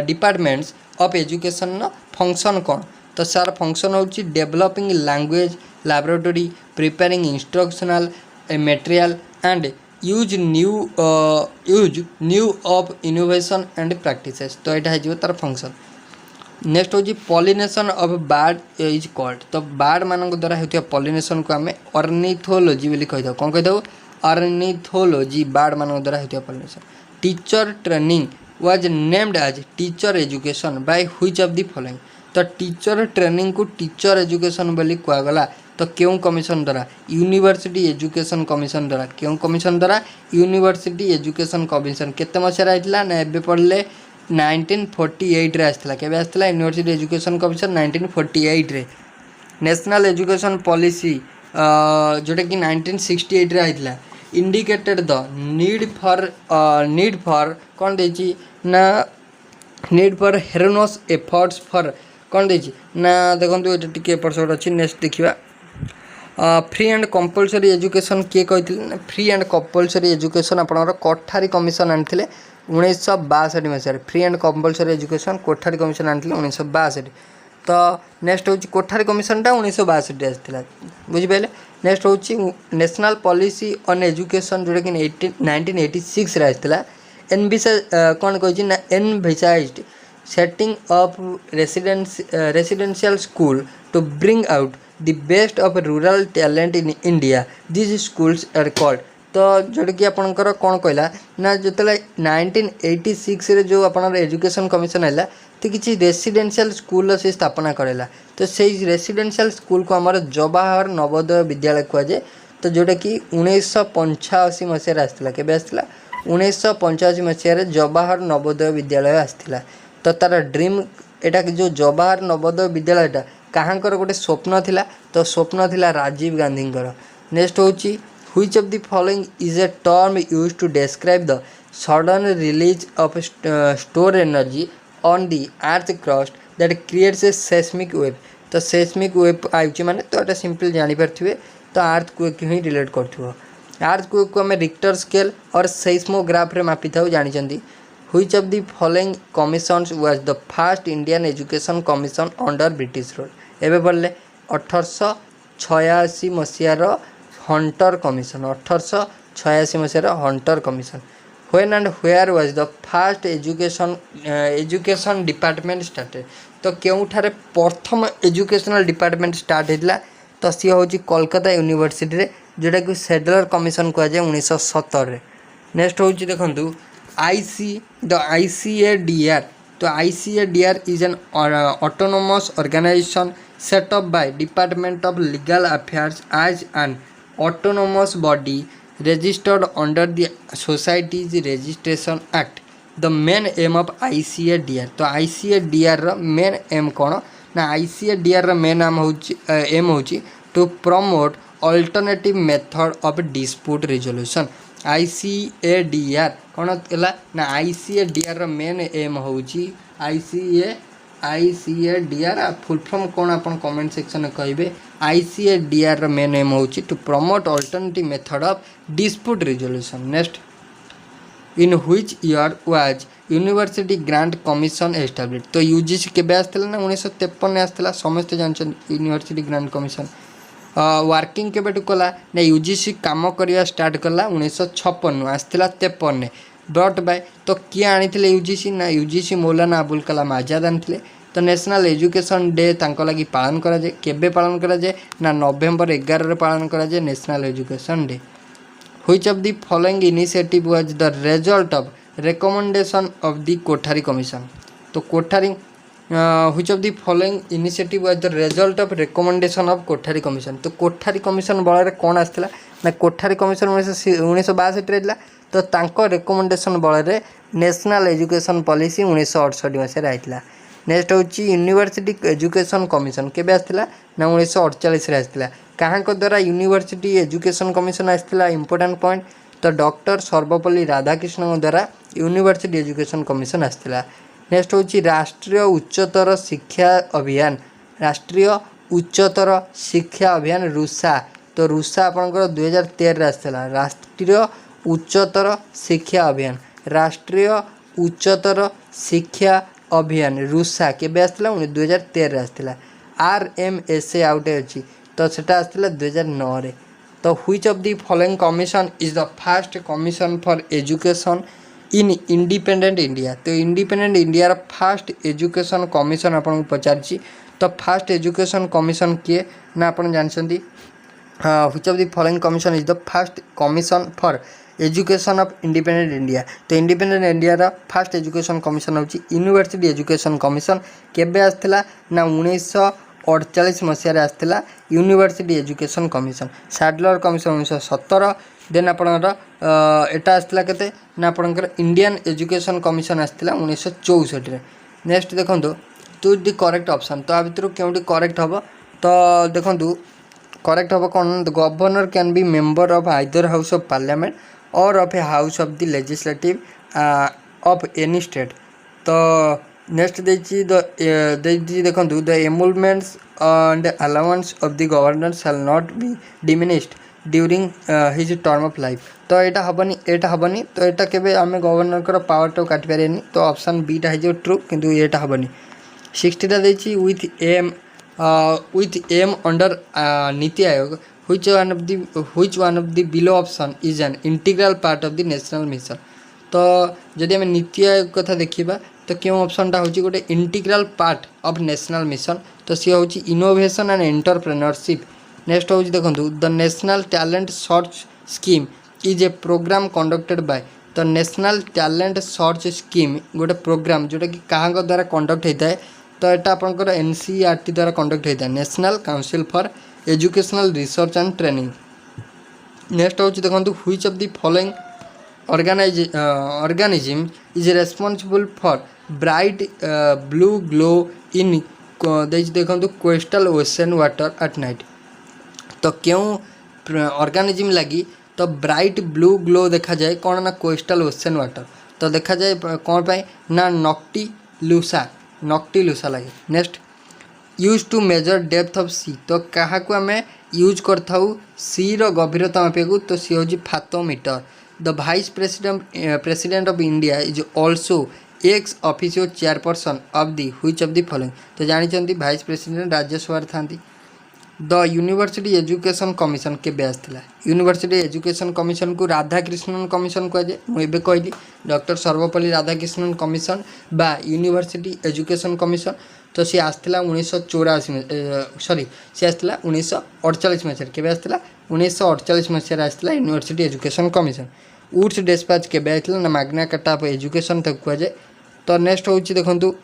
departments of education function कौन तो सार फंक्शन हूँ developing language laboratory preparing instructional material and use new of innovation and practices. तो यहाँ है तार function. Next हूँ pollination of bird is called तो बर्ड मान द्वारा होता पॉलिनेशन को आम ऑर्निथोलॉजी बोली कही कौन कही ऑर्निथोलॉजी बर्ड मान द्वारा होता pollination. Teacher training was named as teacher education by which of the following तो टीचर ट्रेनिंग को टीचर एजुकेशन बोली कहगला तो क्यों कमिशन द्वारा यूनिवर्सिटी एजुकेशन कमिशन द्वारा क्यों कमिशन द्वारा यूनिवर्सिटी एजुकेशन कमिशन केते मसिया आइतला ना एबे पढ़ले 1948 रे आस्तिला केबे आस्तिला यूनिवर्सिटी एजुकेशन कमिशन 1948 रे। नेशनल एजुकेशन पॉलिसी जोटा कि 1968 रे आइतला इंडिकेटेड द नीड फॉर कौन देची ना नीड फॉर हेरोनस एफर्ट्स फॉर कौन देची ना देखो ये टिके एपट सेपट अच्छी। नेक्स्ट देखा फ्री एंड कंपलसरी एजुकेशन किए कहते फ्री एंड कंपलसरी एजुकेशन आपंकर कोठारी कमिशन आनी 1962 मसीह free and compulsory education Kothari commission आनी 1962। तो नेक्स्ट हूँ कोठारी कमिशनटा 1962 आसाला बुझिपारे। नेक्स्ट हूँ नेशनल पॉलिसी ऑन एजुकेशन जोटा कि 1986 आसाला एनविसाइज कौन कही ना envisaged setting up residential school to bring out the best of rural talent in India this schools are called. तो जोटा कि आपंकर कौन कहला ना जो 1986 रे जो आपनर एजुकेशन कमिशन है तो किसी रेसिडेंशियल स्कूल से स्थापना करेला तो से रेसिडेंशियल स्कूल को आमर जवाहर नवोदय विद्यालय कहुए। तो जोटा कि 1985 मसीह आसाला केबे आसाला 1985 मसीह जवाहर नवोदय विद्यालय आसाला। तो तार ड्रीम एटा जो जवाहर नवोदय विद्यालयटा कहाँकर गोटे स्वप्न थिला तो स्वप्न थिला राजीव गांधी। नेक्स्ट हूँ which of the following is a term used to describe the sudden release of store energy on the earth crust that creates a seismic wave. तो सेस्मिक वेव आई माने तो ये सिंपल जानीपारे तो अर्थ क्वेक ही रिलेट कर अर्थ quake को आम Richter scale और सेस्मोग्राफ रे मापी था जानते। Which of the following commissions was the first Indian education commission under British rule एवं पढ़ले 1886 मसीहार हंटर कमिशन 1886 मसीहार Hunter commission when and where was the first education department started तो केउठारे प्रथम एजुकेशनल डिपार्टमेंट स्टार्ट होता तो सी हूँ कोलकाता यूनिवर्सिटी रे जोटा कि सेडलर कमिशन कहुए 1917 नेक्स्ट हूँ देखूँ ICADR तो ICADR is an autonomous organisation set up by Department of Legal Affairs as an autonomous body registered under the Societies Registration Act. The main aim of ICADR तो ICADR रा main aim कौन ना ICADR रा main aim होची to promote alternative method of dispute resolution ICADR कौन है ना ICADR रा मेन एम होची ICADR फुल फॉर्म कौन आप कमेंट सेक्शन में कहे ICADR रा मेन एम होची to promote alternative method of dispute resolution next in which year was university grant commission establish तो UGC केबे आस्थिला ना 1953 आस्थिला समस्त जानछन यूनिवर्सिटी ग्रांट कमिशन वर्किंग केबेटू कला ना UGC काम करिया स्टार्ट कला 1956 आस्थिला 53 ब्रॉट बाय तो किए आनी UGC ना UGC मौलाना अबुल कलाम आजाद आनी तो नेशनल एजुकेशन डे तांको लगी पालन करा जाए केबे पालन करा जाए ना नवेम्बर 11 रे पालन करा जाए national education day which of the following initiative was the result of recommendation of the Kothari commission तो Kothari which of the following initiative was the result of recommendation of Kothari commission तो कोठारी कमिशन बल कौन आसला ना कोठारी कमिशन 1962 रे तो तांको रिकमेंडेशन बल नेशनल एजुकेशन पॉलिसी 1968 मसीह आइला नेक्स्ट हूँ यूनिवर्सिटी एजुकेशन कमिशन केबे आसला ना 1948 रे आसला कहाँ द्वारा यूनिवर्सिटी एजुकेशन कमिशन आसला इंपोर्टेंट पॉइंट तो डॉक्टर सर्वपल्ली राधाकृष्ण द्वारा यूनिवर्सिटी एजुकेशन कमिशन आसला नेक्स्ट हूँ राष्ट्रीय उच्चतर शिक्षा अभियान रुसा तो रुसा आपंकर 2013 आसला राष्ट्रीय उच्चतर शिक्षा अभियान अभियान रुसा केबे आसला 2013 आसला RMSA आउटे अच्छी तो सेटा आसला 2009 रे तो which of the following commission is the first commission for education in independent India तो इंडिपेंडेंट इंडिया रा फर्स्ट एजुकेशन कमिशन आपन पचारची तो फर्स्ट एजुकेशन कमिशन किए ना आपन जानछंती which of the following commission is the first commission for education of independent India तो इंडिपेंडेंट इंडिया रा फर्स्ट एजुकेशन कमिशन होची यूनिवर्सिटी एजुकेशन कमिशन केबे आसथिला ना 1948 मसीह आसथिला university education commission Sadler commission 1917 then आपणकर एटा आसथिला केते ना आपणकर इंडियन एजुकेशन कमिशन आसथिला 1964 रे नेक्स्ट देखंतु टू द करेक्ट ऑप्शन तो आ भितर केउटी करेक्ट हबो तो देखंतु करेक्ट हबो कोन the governor can be member of either house of parliament or of a house of the legislative of any state तो नेक्स्ट देखो the emoluments and allowance of the governor shall not be diminished during his term of life तो यहाँ हेनी तो यहाँ केबे आम governor power तो काटि पारे तो ऑप्शन बीटा है ट्रू किंतु यहाँ हेनी 60टा देछि with aim under NITI Aayog which one of the below option is an integral part of the national mission तो जदि आम नीति आयोग कथा देखा तो क्यों ऑप्शनटा हूँ गोटे integral part of national mission तो सी हूँ इनोवेशन एंड एंटरप्रेन्योरशिप नेक्स्ट हूँ देखो the national talent search scheme is a programme conducted by तो नेशनल टैलेंट सर्च स्कीम गोटे प्रोग्राम जोटा कि कहाँ द्वारा कंडक्ट होता है तो यहाँ आपंकर NCERT द्वारा कंडक्ट होता है national council for educational research and training next हूँ देखो which of the following organism is responsible for bright blue glow in देखो coastal ocean water at night तो क्यों ऑर्गेनिज्म लगी तो ब्राइट ब्लू ग्लो देखा जाए कौन ना कोस्टल ओशन वाटर तो देखा जाए कौन पाए ना नॉक्टिलुसा लगे next use to measure depth of sea तो क्या को आम यूज करथाउ सी रो गभीरता मापिया तो सी हूँ fathometer the vice president of India is also ex officio chairperson of the which of the following तो जानी वाइस प्रेसिडेंट राज्यसभा था द यूनिवर्सिटी एजुकेशन कमिशन केबे आसला यूनिवर्सिटी एजुकेशन कमिशन को राधाकृष्णन कमिशन कहुए मुझे कहली डॉक्टर सर्वपल्ली राधाकृष्णन कमिशन बा यूनिवर्सिटी एजुकेशन कमिशन तो सी आसला 1984 सॉरी सी आसला 1948 मसीह केबे आसला 1948 मसीह आसला university education commission Wood's dispatch केबे आइतला ना मैग्ना कार्टा ऑफ एजुकेशन तक कहुए तो नेक्स्ट हूँ देखो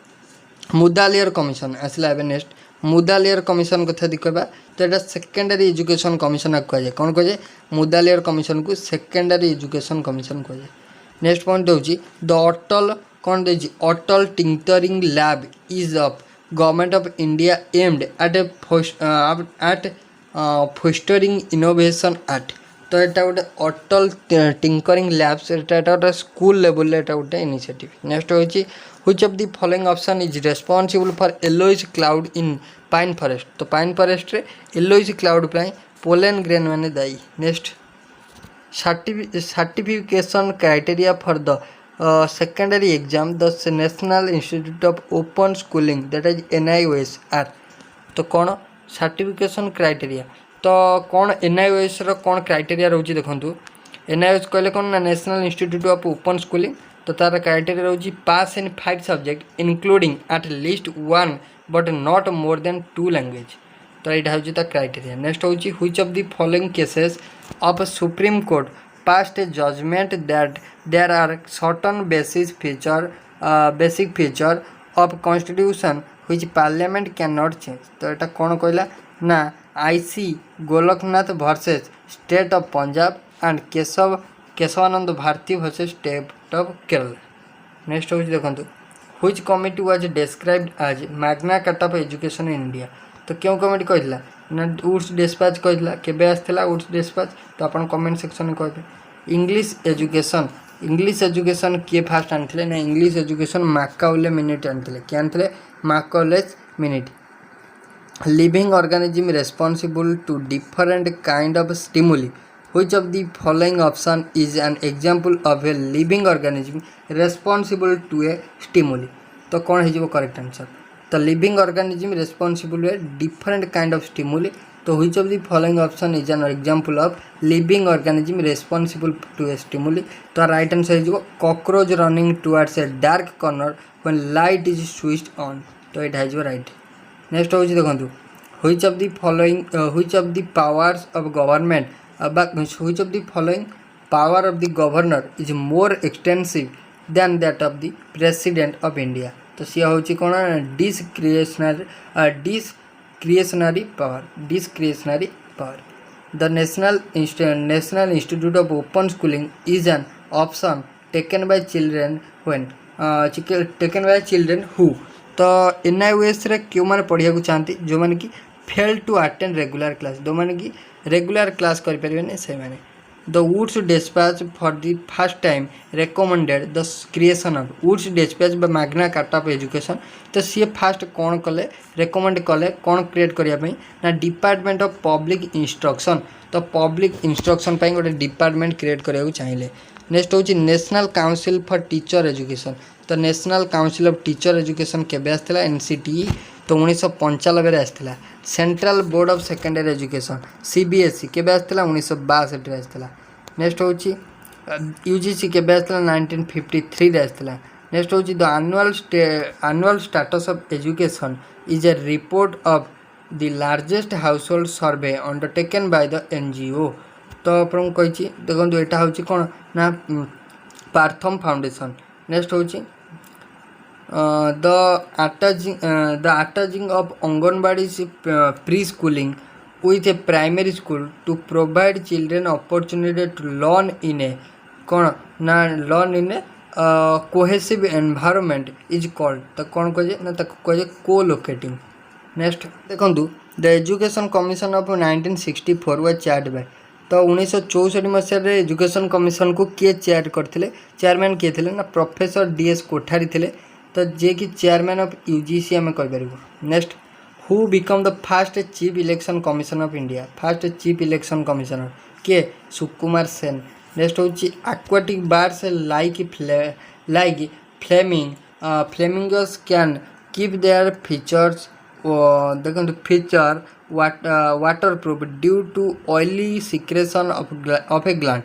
मुदालियर कमिशन आसला एवं नेक्स्ट मुदालियर कमिशन कथा देखा तो यहाँ सेकेंडरी एजुकेशन कमिशन कहुए कौन कहुए मुदालियर कमिशन को सेकेंडरी एजुकेशन कमिशन कहुए नेक्स्ट पॉइंट दूसरी द अटल कौन दे Atal tinkering lab is of government of India aimed at fostering innovation at तो यहाँ गोटे अटल टिंकरिंग लैब्स यहाँ गोटे स्कूल लेवल गोटे इनिशिएटिव नेक्स्ट हूँ which of the following option is responsible for yellowish cloud in pine forest तो pine forest रे yellowish cloud पर पोलन ग्रेन मैंने दायी next certification criteria for the secondary exam the national institute of open schooling that is NIOS are तो कौन certification criteria तो कौन NIOS रो कौन criteria रोची देखंतु NIOS कहले कौन ना national institute of open schooling तो तार क्राइटेरिया रोची pass in 5 subject including at least 1 but not more than 2 language तो यहाँ हूँ क्राइटेरिया नेक्स्ट हूँ which of the following cases of supreme court passed a judgment that there are certain basic feature of constitution which parliament cannot change तो यहाँ कौन कहला ना IC Golaknath versus state of Punjab and Keshavananda Bharati versus state of Kerala next हूँ देखो which committee was described as magna carta of education in India तो क्यों committee कहला ना वुड्स डिस्पैच कहला केबे आसला वुड्स डिस्पैच तो अपन कमेंट सेक्शन में कहते इंग्लिश एजुकेशन किए फास्ट आनी ना इंग्लिश एजुकेशन मैकाउले मिनिट आनी किए आनी Macaulay's minute living organism responsible to different kind of stimuli which of the following option is an example of a living organism responsible to a stimuli तो कौन हो correct answer तो living organism responsible a different kind of stimuli तो which of the following option is an example of living organism responsible to a stimuli तो right answer हो cockroach running towards a dark corner when light is switched on तो यहाँ हो right next हूँ देखो which of the following which of the powers of government which of the following power of the governor is more extensive than that of the president of India तो सी हूँ कौन discretionary power the national institute of open schooling is an option taken by children who तो NIOS रे क्यों मैंने पढ़िया चाहती जो मैंने कि fail to attend regular class जो मैंने कि रेगुलर क्लास करें से मैंने the Wood's dispatch for the first time recommended the creation of Wood's dispatch बा मैग्ना कार्टा ऑफ एजुकेशन तो सी फास्ट कौन कले रेकमेंड कले कौन क्रिएट करने ना डिपार्टमेंट ऑफ पब्लिक इंस्ट्रक्शन तो पब्लिक इंस्ट्रक्शन गोटे डिपार्टमेंट क्रिएट करने चाहिए नेक्स्ट हूँ national council for teacher education तो national council of teacher education केबे आसला NCTE तो 1995 आसला central board of secondary education CBSE केबे आसला 1962 आसला नेक्स्ट हूँ UGC केबे आसला 1953 आसला नेक्स्ट हूँ the annual status of education is a report of the largest household survey undertaken by the NGO तो आपको कही देखो यहाँ हूँ कौन ना पार्थम फाउंडेशन नेक्स्ट हूँ the attaching of Anganwadi pre-schooling with a primary school to provide children opportunity to learn in a cohesive environment is called तो कौन कहे ना कहे co-locating नेक्स्ट देखो the education commission of 1964 was chaired by तो 1964 मसीह education commission को किए chair करते चेयरमैन किए थे ना प्रोफेसर DS कोठारी थे तो जे कि चेयरमैन ऑफ UGC आम कहीपर next who become the first chief election commission of India first chief election commissioner किए Sukumar Sen next who aquatic birds like flamingos can keep their feathers देखो feather waterproof due to oily secretion of a gland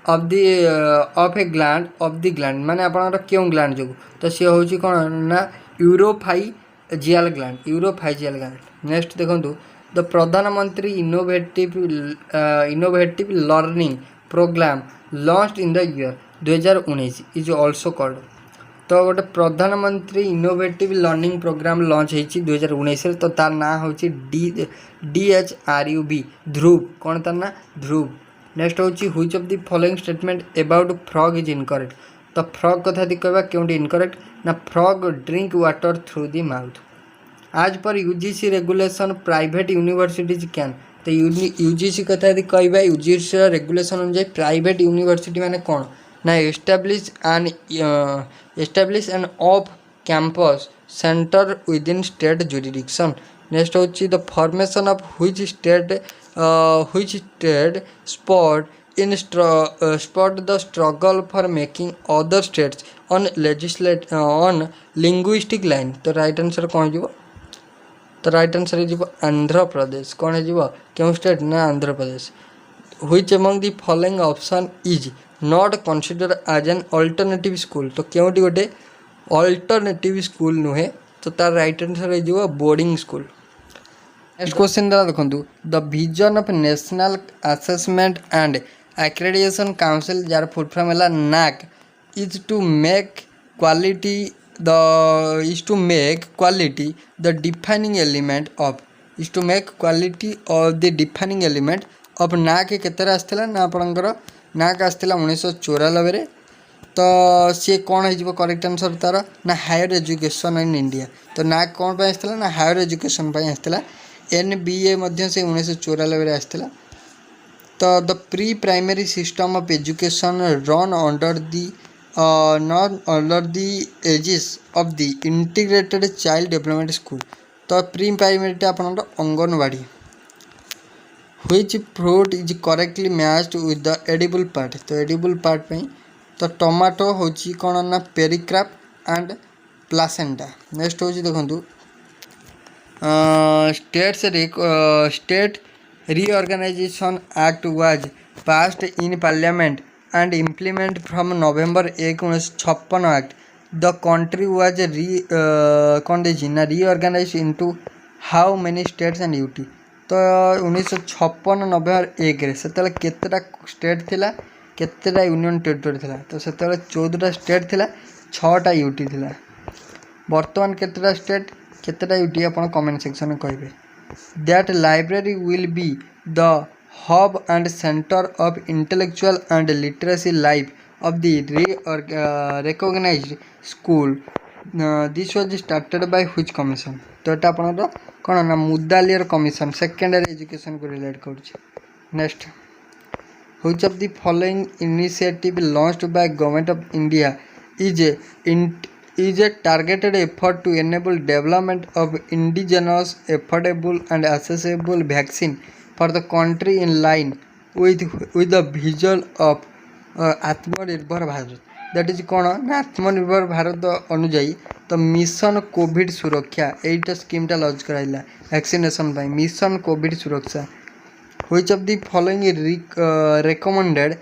of a gland of the gland माने आपनकर क्यों gland जो तो सी हूँ कौन ना यूरोफाइजियल ग्लैंड। नेक्स्ट देखो द प्रधानमंत्री innovative learning programme launched in the year 2019 is also called. तो गोटे प्रधानमंत्री इनोवेटिव लर्निंग प्रोग्राम लॉन्च होती 2019 तो तार ना हूँ DHRUB ध्रुव कौन तार ना ध्रुव। नेक्स्ट हूँ which of the following statement about frog is incorrect. तो फ्रॉग कथा कहवा क्योंकि इनकरेक्ट ना frog drink water through the mouth. आज पर UGC regulation private universities can तो UGC कथा कहवा UGC रेगुलेशन अनुसार प्राइवेट यूनिवर्सिटी माने कौन ना establish an off campus centre within state jurisdiction. Next हूँ the formation of which state sparked the struggle for making other states on linguistic line. तो right answer कौन हो तो right answer हो आंध्र प्रदेश। कौन हो क्यों स्टेट ना Andhra Pradesh. Which among the following option is not consider as an alternative school. तो क्योंटी गोटे अल्टरनेटिव स्कूल नुहे तो तार राइट आंसर हो बोर्डिंग स्कूल। नेक्स्ट क्वेश्चन द्वारा देखो the vision of national assessment and accreditation council जार फुल फॉर्म है NAAC is to make quality the defining element of NAAC केतर आसला ना आपणकर NAAC आसला 1994 तो सी कौन हो करेक्ट आंसर तार ना हायर एजुकेशन इन इंडिया। तो NAAC कौन पे आसला ना हायर एजुकेशन पे आसला। NBA मध्य से 1994 आसला। तो the pre primary system of education run under the aegis of the integrated child development school. तो प्री प्राइमरी आपन anganwadi. Which fruit is correctly matched with the edible part. तो एडिबल पार्ट पे तो टमाटो हूँ कौन ना पेरिक्रैप एंड प्लासेंटा। नेक्स्ट हूँ देखो state reorganisation act was passed in parliament and implement from November 1956 act the country was reorganise into how many states and UT. तो 1956 नवंबर 1 से केतेटा स्टेट थिला केतेटा यूनियन टेरिटोरी थिला। तो से 14टा स्टेट थिला 6टा यूटी थिला। बर्तमान केतेटा स्टेट केतेटा यूटी आपण कमेंट सेक्शन में कहिबे। That library will be the hub and centre of intellectual and literacy life of the recognised school this was started by which commission. तो एटा आपण कौन ना मुदालियर कमीशन सेकेंडरी एजुकेशन को रिलेट कर। Next which of the following initiative launched by government of India is a targeted effort to enable development of indigenous, affordable and accessible vaccine for the country in line with the vision of आत्मनिर्भर Bharat. That is कौन ना आत्मनिर्भर भारत अनुजाई तो mission COVID Suraksha एटा स्कीमटा launch कराइला vaccination by mission COVID Suraksha. Which of the following recommended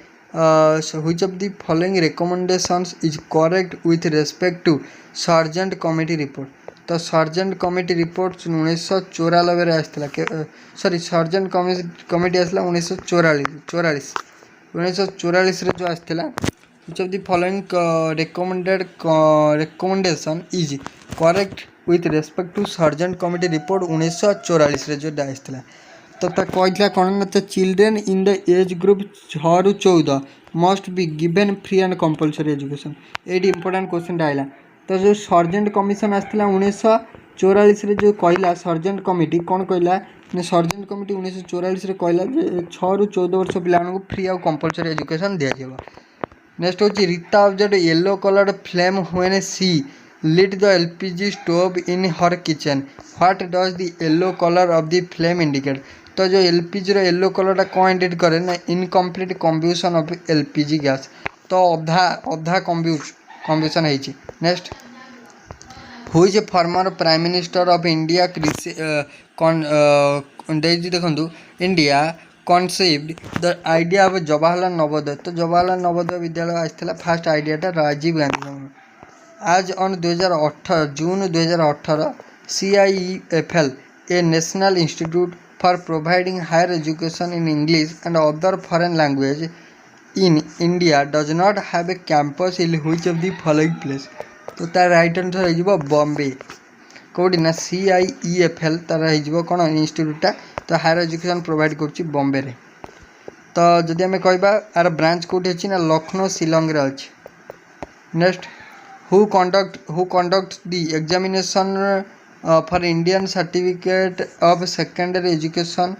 which of the following recommendations is correct with respect to sergeant committee report. तो sergeant committee report 1994 आसला सॉरी सर्जेंट कमिटी आसला 1944 जो आसला। Which of the following recommendation is correct with respect to sergeant committee report 1944 जो आसला। तो कहला कौन ना तो children in the age group 6 ରୁ 14 must be given free and compulsory education. ये इंपोर्टेंट क्वेश्चन आइला। तो जो सर्जेंट कमिशन आसला 1944 जो कहला सर्जेंट कमिटी कौन कहला सर्जेंट कमिटी 1944 कहला 6 ରୁ 14 वर्ष पिला फ्री आउ कंपलसरी एजुकेशन दिया। नेक्स्ट हूँ Rita observe yellow coloured flame when she lit the LPG stove in her kitchen. What does the yellow color of the flame indicate? तो जो LPG रो येलो कलरटा कौन इंडिकेट करे ना incomplete combustion of LPG gas. तो अधा combustion है। Next who is former prime minister of India देखु India conceived the idea of Jawaharlal Navodaya. तो जवाहरलाल नवोदय विद्यालय आसाला फास्ट आइडियाटा राजीव गांधी। आज on 2018 June 2018 CIEFL a national institute for providing higher education in English and other foreign language in India does not have a campus in which of the following place. तो तार right answer हो बॉम्बे कौटी ना CIEFL तार हो कौन इंस्टीट्यूटा तो higher education provide कर बॉम्बे रे। तो जदि आम कहवा यार ब्रांच कौटी अच्छी ना लखनऊ शिलंग अच्छी। Next who conduct the examination for Indian certificate of secondary education.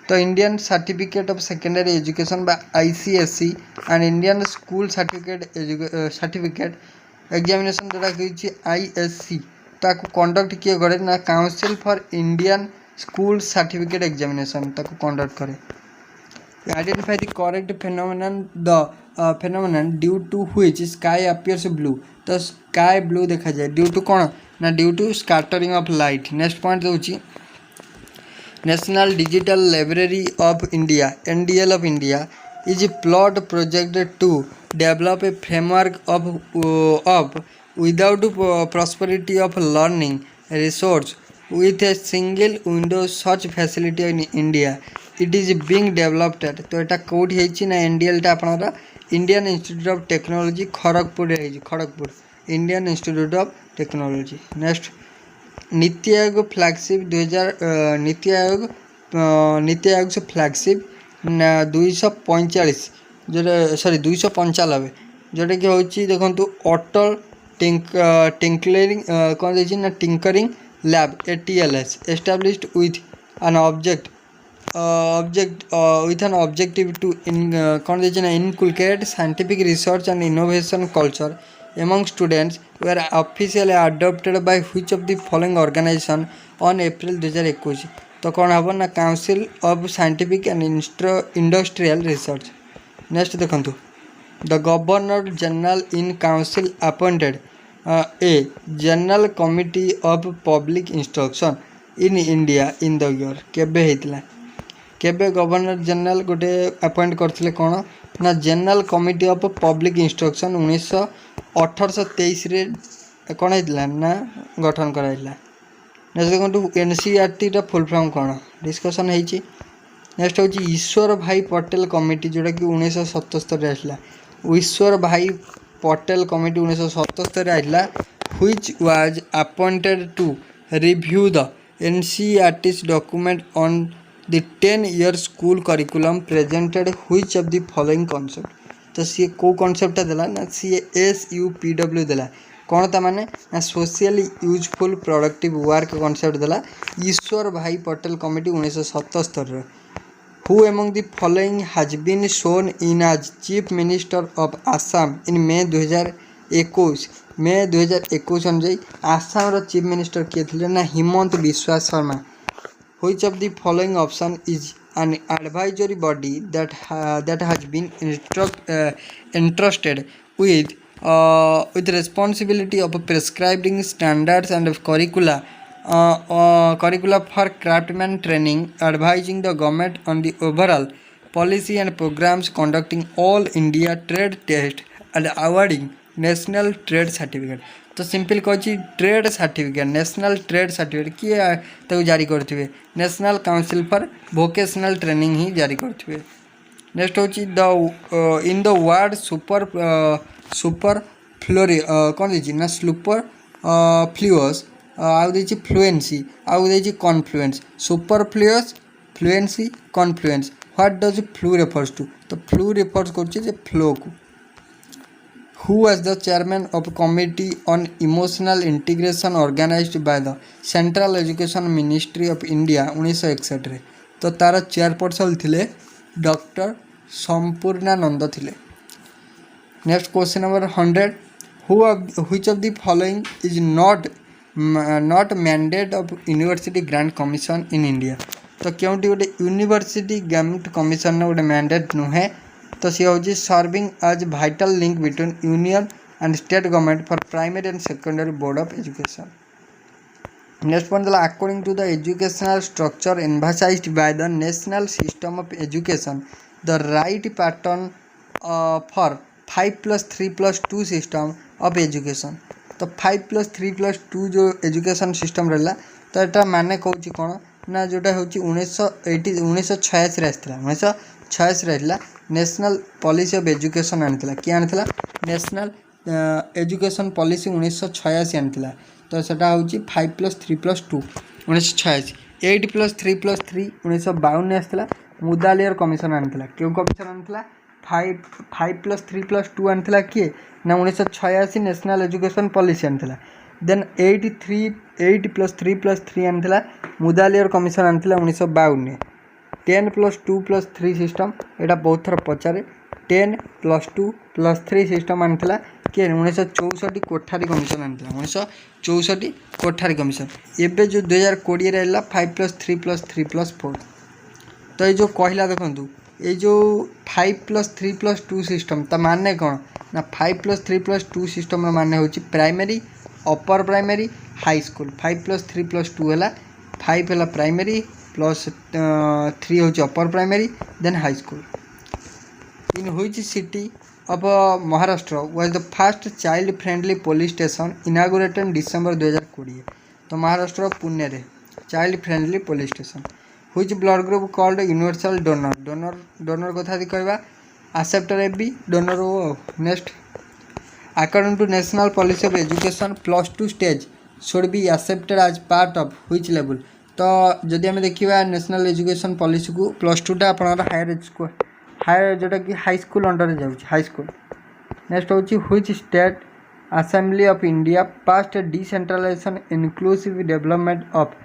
तो Indian certificate of secondary education बा ICSE and Indian school certificate examination जोटा कि ISC ताको कंडक्ट किए करे ना council for Indian school certificate examination ताको कंडक्ट करे। Identify the correct phenomenon due to which sky appears blue. तो स्काई ब्लू देखा जाए ड्यू टू कौन ना due to scattering of light. Next point दूसरी national digital library of India NDL of India is plot project to develop a framework of without prosperity of learning resource with a single window such facility in India it is being developed at। तो यहाँ कौटी है ना NDL टा अपना Indian institute of technology Kharagpur Kharagpur Indian institute of technology. Next NITI Aayog flagship 2000 NITI Aayog से flagship 245 जो 295 जोटा कि हूँ देखो अटल टिंकरिंग कौन देखिए ना tinkering lab ATLS established with an objective to inculcate scientific research and innovation culture among students were officially adopted by which of the following organization on April 2021। तो कौन हम ना council of scientific and industrial research. Next देखो the governor general in council appointed a general committee of public instruction in India in the year केबे हेतला केबे governor general गोटे appoint करथिले कौन ना general committee of public instruction 1823 रे कौन हेतला ना गठन कराइला। नेक्स्ट देखो NCERT रा फुल फॉर्म कौन डिस्कशन हेची। नेक्स्ट होची ईश्वर भाई पटेल कमिटी जोटा कि 1977 आसला ईश्वर भाई पटेल कमिटी 1977 आइला which was appointed to review the NCERT's document on the 10-year school curriculum presented which of the following concept। तो सी को कॉन्सेप्ट देला ना सी SUPW देला कौन ता माने ना socially useful productive work concept देला ईश्वर भाई Patel committee 1977। Who among the following has been sworn in as Chief Minister of Assam in May 2021। May 2021 अनुजाई Assam row chief minister किए थे ना Himanta Bishwa Sharma. Which of the following option is an advisory body that has been entrusted with responsibility of prescribing standards and curricula for craftsman training, advising the government on the overall policy and programs, conducting all India trade test and awarding national trade certificate। तो simple कही trade certificate national trade certificate किए तो जारी करेंगे national council for vocational training ही जारी करेंगे। Next who in the word superfluous कौन देखिए ना सुपर फ्लुअस आउ देखिए फ्लुएंसी आउ देखिए confluence superfluous fluency confluence what does flu refers to. तो फ्लू रेफर्स कर फ्लो को। Who was the chairman of committee on emotional integration organized by the Central Education Ministry of India 1961 रे। तो तार chairperson थिले doctor Sampurnanand थिले। Next question number 100 which of the following is not mandate of University Grant Commission in India। तो क्योंकि गोटे university grant commission गोटे mandate नुहे तो सी हूँ serving as vital link between union and state government for primary and secondary board of education. Next point देला according to the educational structure emphasised by the national system of education the right pattern for 5+3+2 system of education. तो 5+3+2 जो education system रहा तो यहाँ माने कौन कौन ना जोटा हूँ 1986 आसला 1986 नेशनल पॉलिसी ऑफ एजुकेशन आनी किए आनी नेशनल एजुकेशन पॉलिसी 1986 आनी तो सेटा हूँ 5+3+2 1986 8+3+3 1952 आसला मुदालियर कमिशन आनी क्यों कमिशन आनी 5+3+2 आनी किए ना 1986 नेशनल एजुकेशन पॉलिसी आनी देन 8+3+3 आनी मुदालियर कमिशन आनी 1952 10+2+3 सिस्टम यहाँ बहुत थर पचारे 10+2+3 सिस्टम आनी किए 1964 कोठारी कमिशन आनी 1964 कोठारी कमिशन एवं जो 2020 रहा 5+3+3+4 तो ये जो कहला देखु ये जो 5+3+2 सिस्टम ता माने कौन ना 5+3+2 सिस्टम माने हूँ primary upper primary high school 5+3+2 है 5 है प्राइमरी प्लस 3 हूँ upper primary then high school in which city of Maharashtra was the first child friendly police station inaugurated in December 2020। तो महाराष्ट्र पुणे रे child friendly police station which blood group called universal donor कथा कहवा acceptor AB donor O. Next according to national policy of education +2 stage should be accepted as part of which level. तो जदि आम देखा national education policy को +2 आपनर higher जोटा कि high school under जाऊँ हाई स्कूल। नेक्स्ट हूँ which state assembly of India passed decentralisation inclusive development of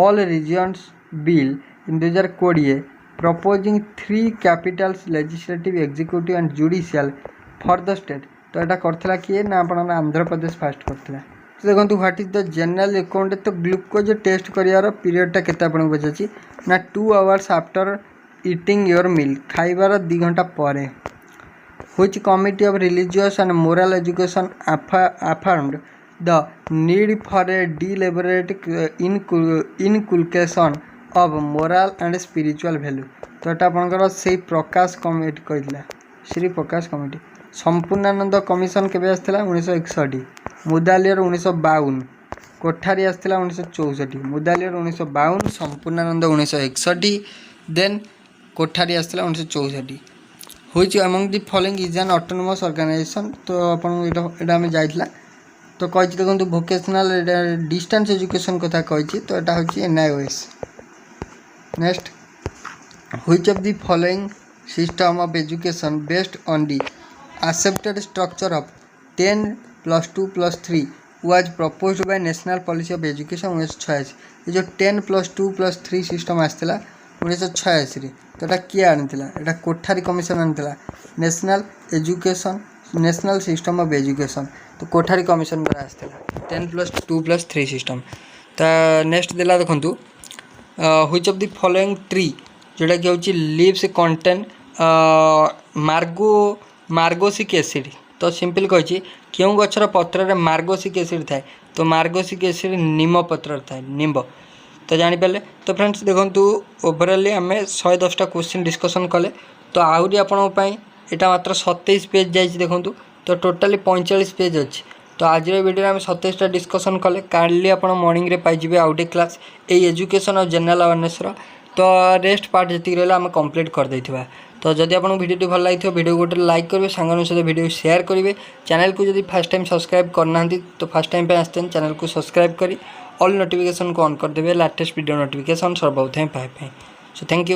all regions bill in 2020 proposing 3 capitals legislative executive and judicial for the state. तो यहाँ करथिला किए ना अपन Andhra Pradesh fast करथिला। तो देखो what is the general account. तो glucose test करार पीरियडटा केते आपन बचाची ना 2 hours after eating your meal खाइबार 2 घंटा पर। Which committee of religious and moral education affirmed the need for a deliberate inculcation of moral and spiritual value. तो यहाँ आपंकर से प्रकाश कमिटी कहला श्री प्रकाश कमिटी। संपूर्णानंद कमिशन केबे आसला 1961 मुदालियर 1952 कोठारी आसला 1964 मुदालियर 1952 संपूर्णानंद 1961 देन कोठारी आसला 1964। Which among the following is an autonomous organisation. तो आपन आम जाइला तो कही देखो वोकेशनल डिस्टेंस एजुकेशन कथा कही तो यहाँ हूँ NIOS। Next which of the following system of education based on the accepted structure of 10+2+3 was proposed by national policy of education 1986। ये जो 10+2+3 सिस्टम आसला 1986 तो यहाँ किए आनी कोठारी कमिशन आनी national education national system of education. तो कोठारी कमिशन द्वारा आसला 10+2+3 सिस्टम। तो नेक्स्ट देला देखु which of the following tree जोटा कि हूँ लीव्स कंटेन मार्गोसिक एसिड। तो सिंपल कही क्यों गचर पत्र मार्गोसिक एसिड थाए तो मार्गोसिक एसिड नीम पत्र थाए निम्ब। तो जानीपारे तो फ्रेंड्स देखो ओवरअली आम 110टा क्वेश्चन डिस्कसन कले तो आहरी आपंपाई यहाँ मात्र 27 पेज जाइए देखूँ तो टोटाली 45 पेज अच्छी। तो आज वीडियो आम 27टा डिस्कसन कले काली आप मॉर्निंग रे पाइबे आउटे क्लास ये एजुकेशन और जनरल अवेयरनेस तो रेस्ट पार्ट जी रहा आम कंप्लीट कर देथिबा। तो जदि आपको वीडियो भल लगी वीडियो गोटे लाइक करेंगे सांगों सहित वीडियो शेयर करेंगे चैनल को जब फर्स्ट टाइम सब्सक्राइब करना तो फर्स्ट टाइम पे आसते चैनल को सब्सक्राइब करी ऑल नोटिफिकेशन को ऑन कर देवे लेटेस्ट वीडियो नोटिफिकेशन सर्वप्रथम पाइबा। So thank you.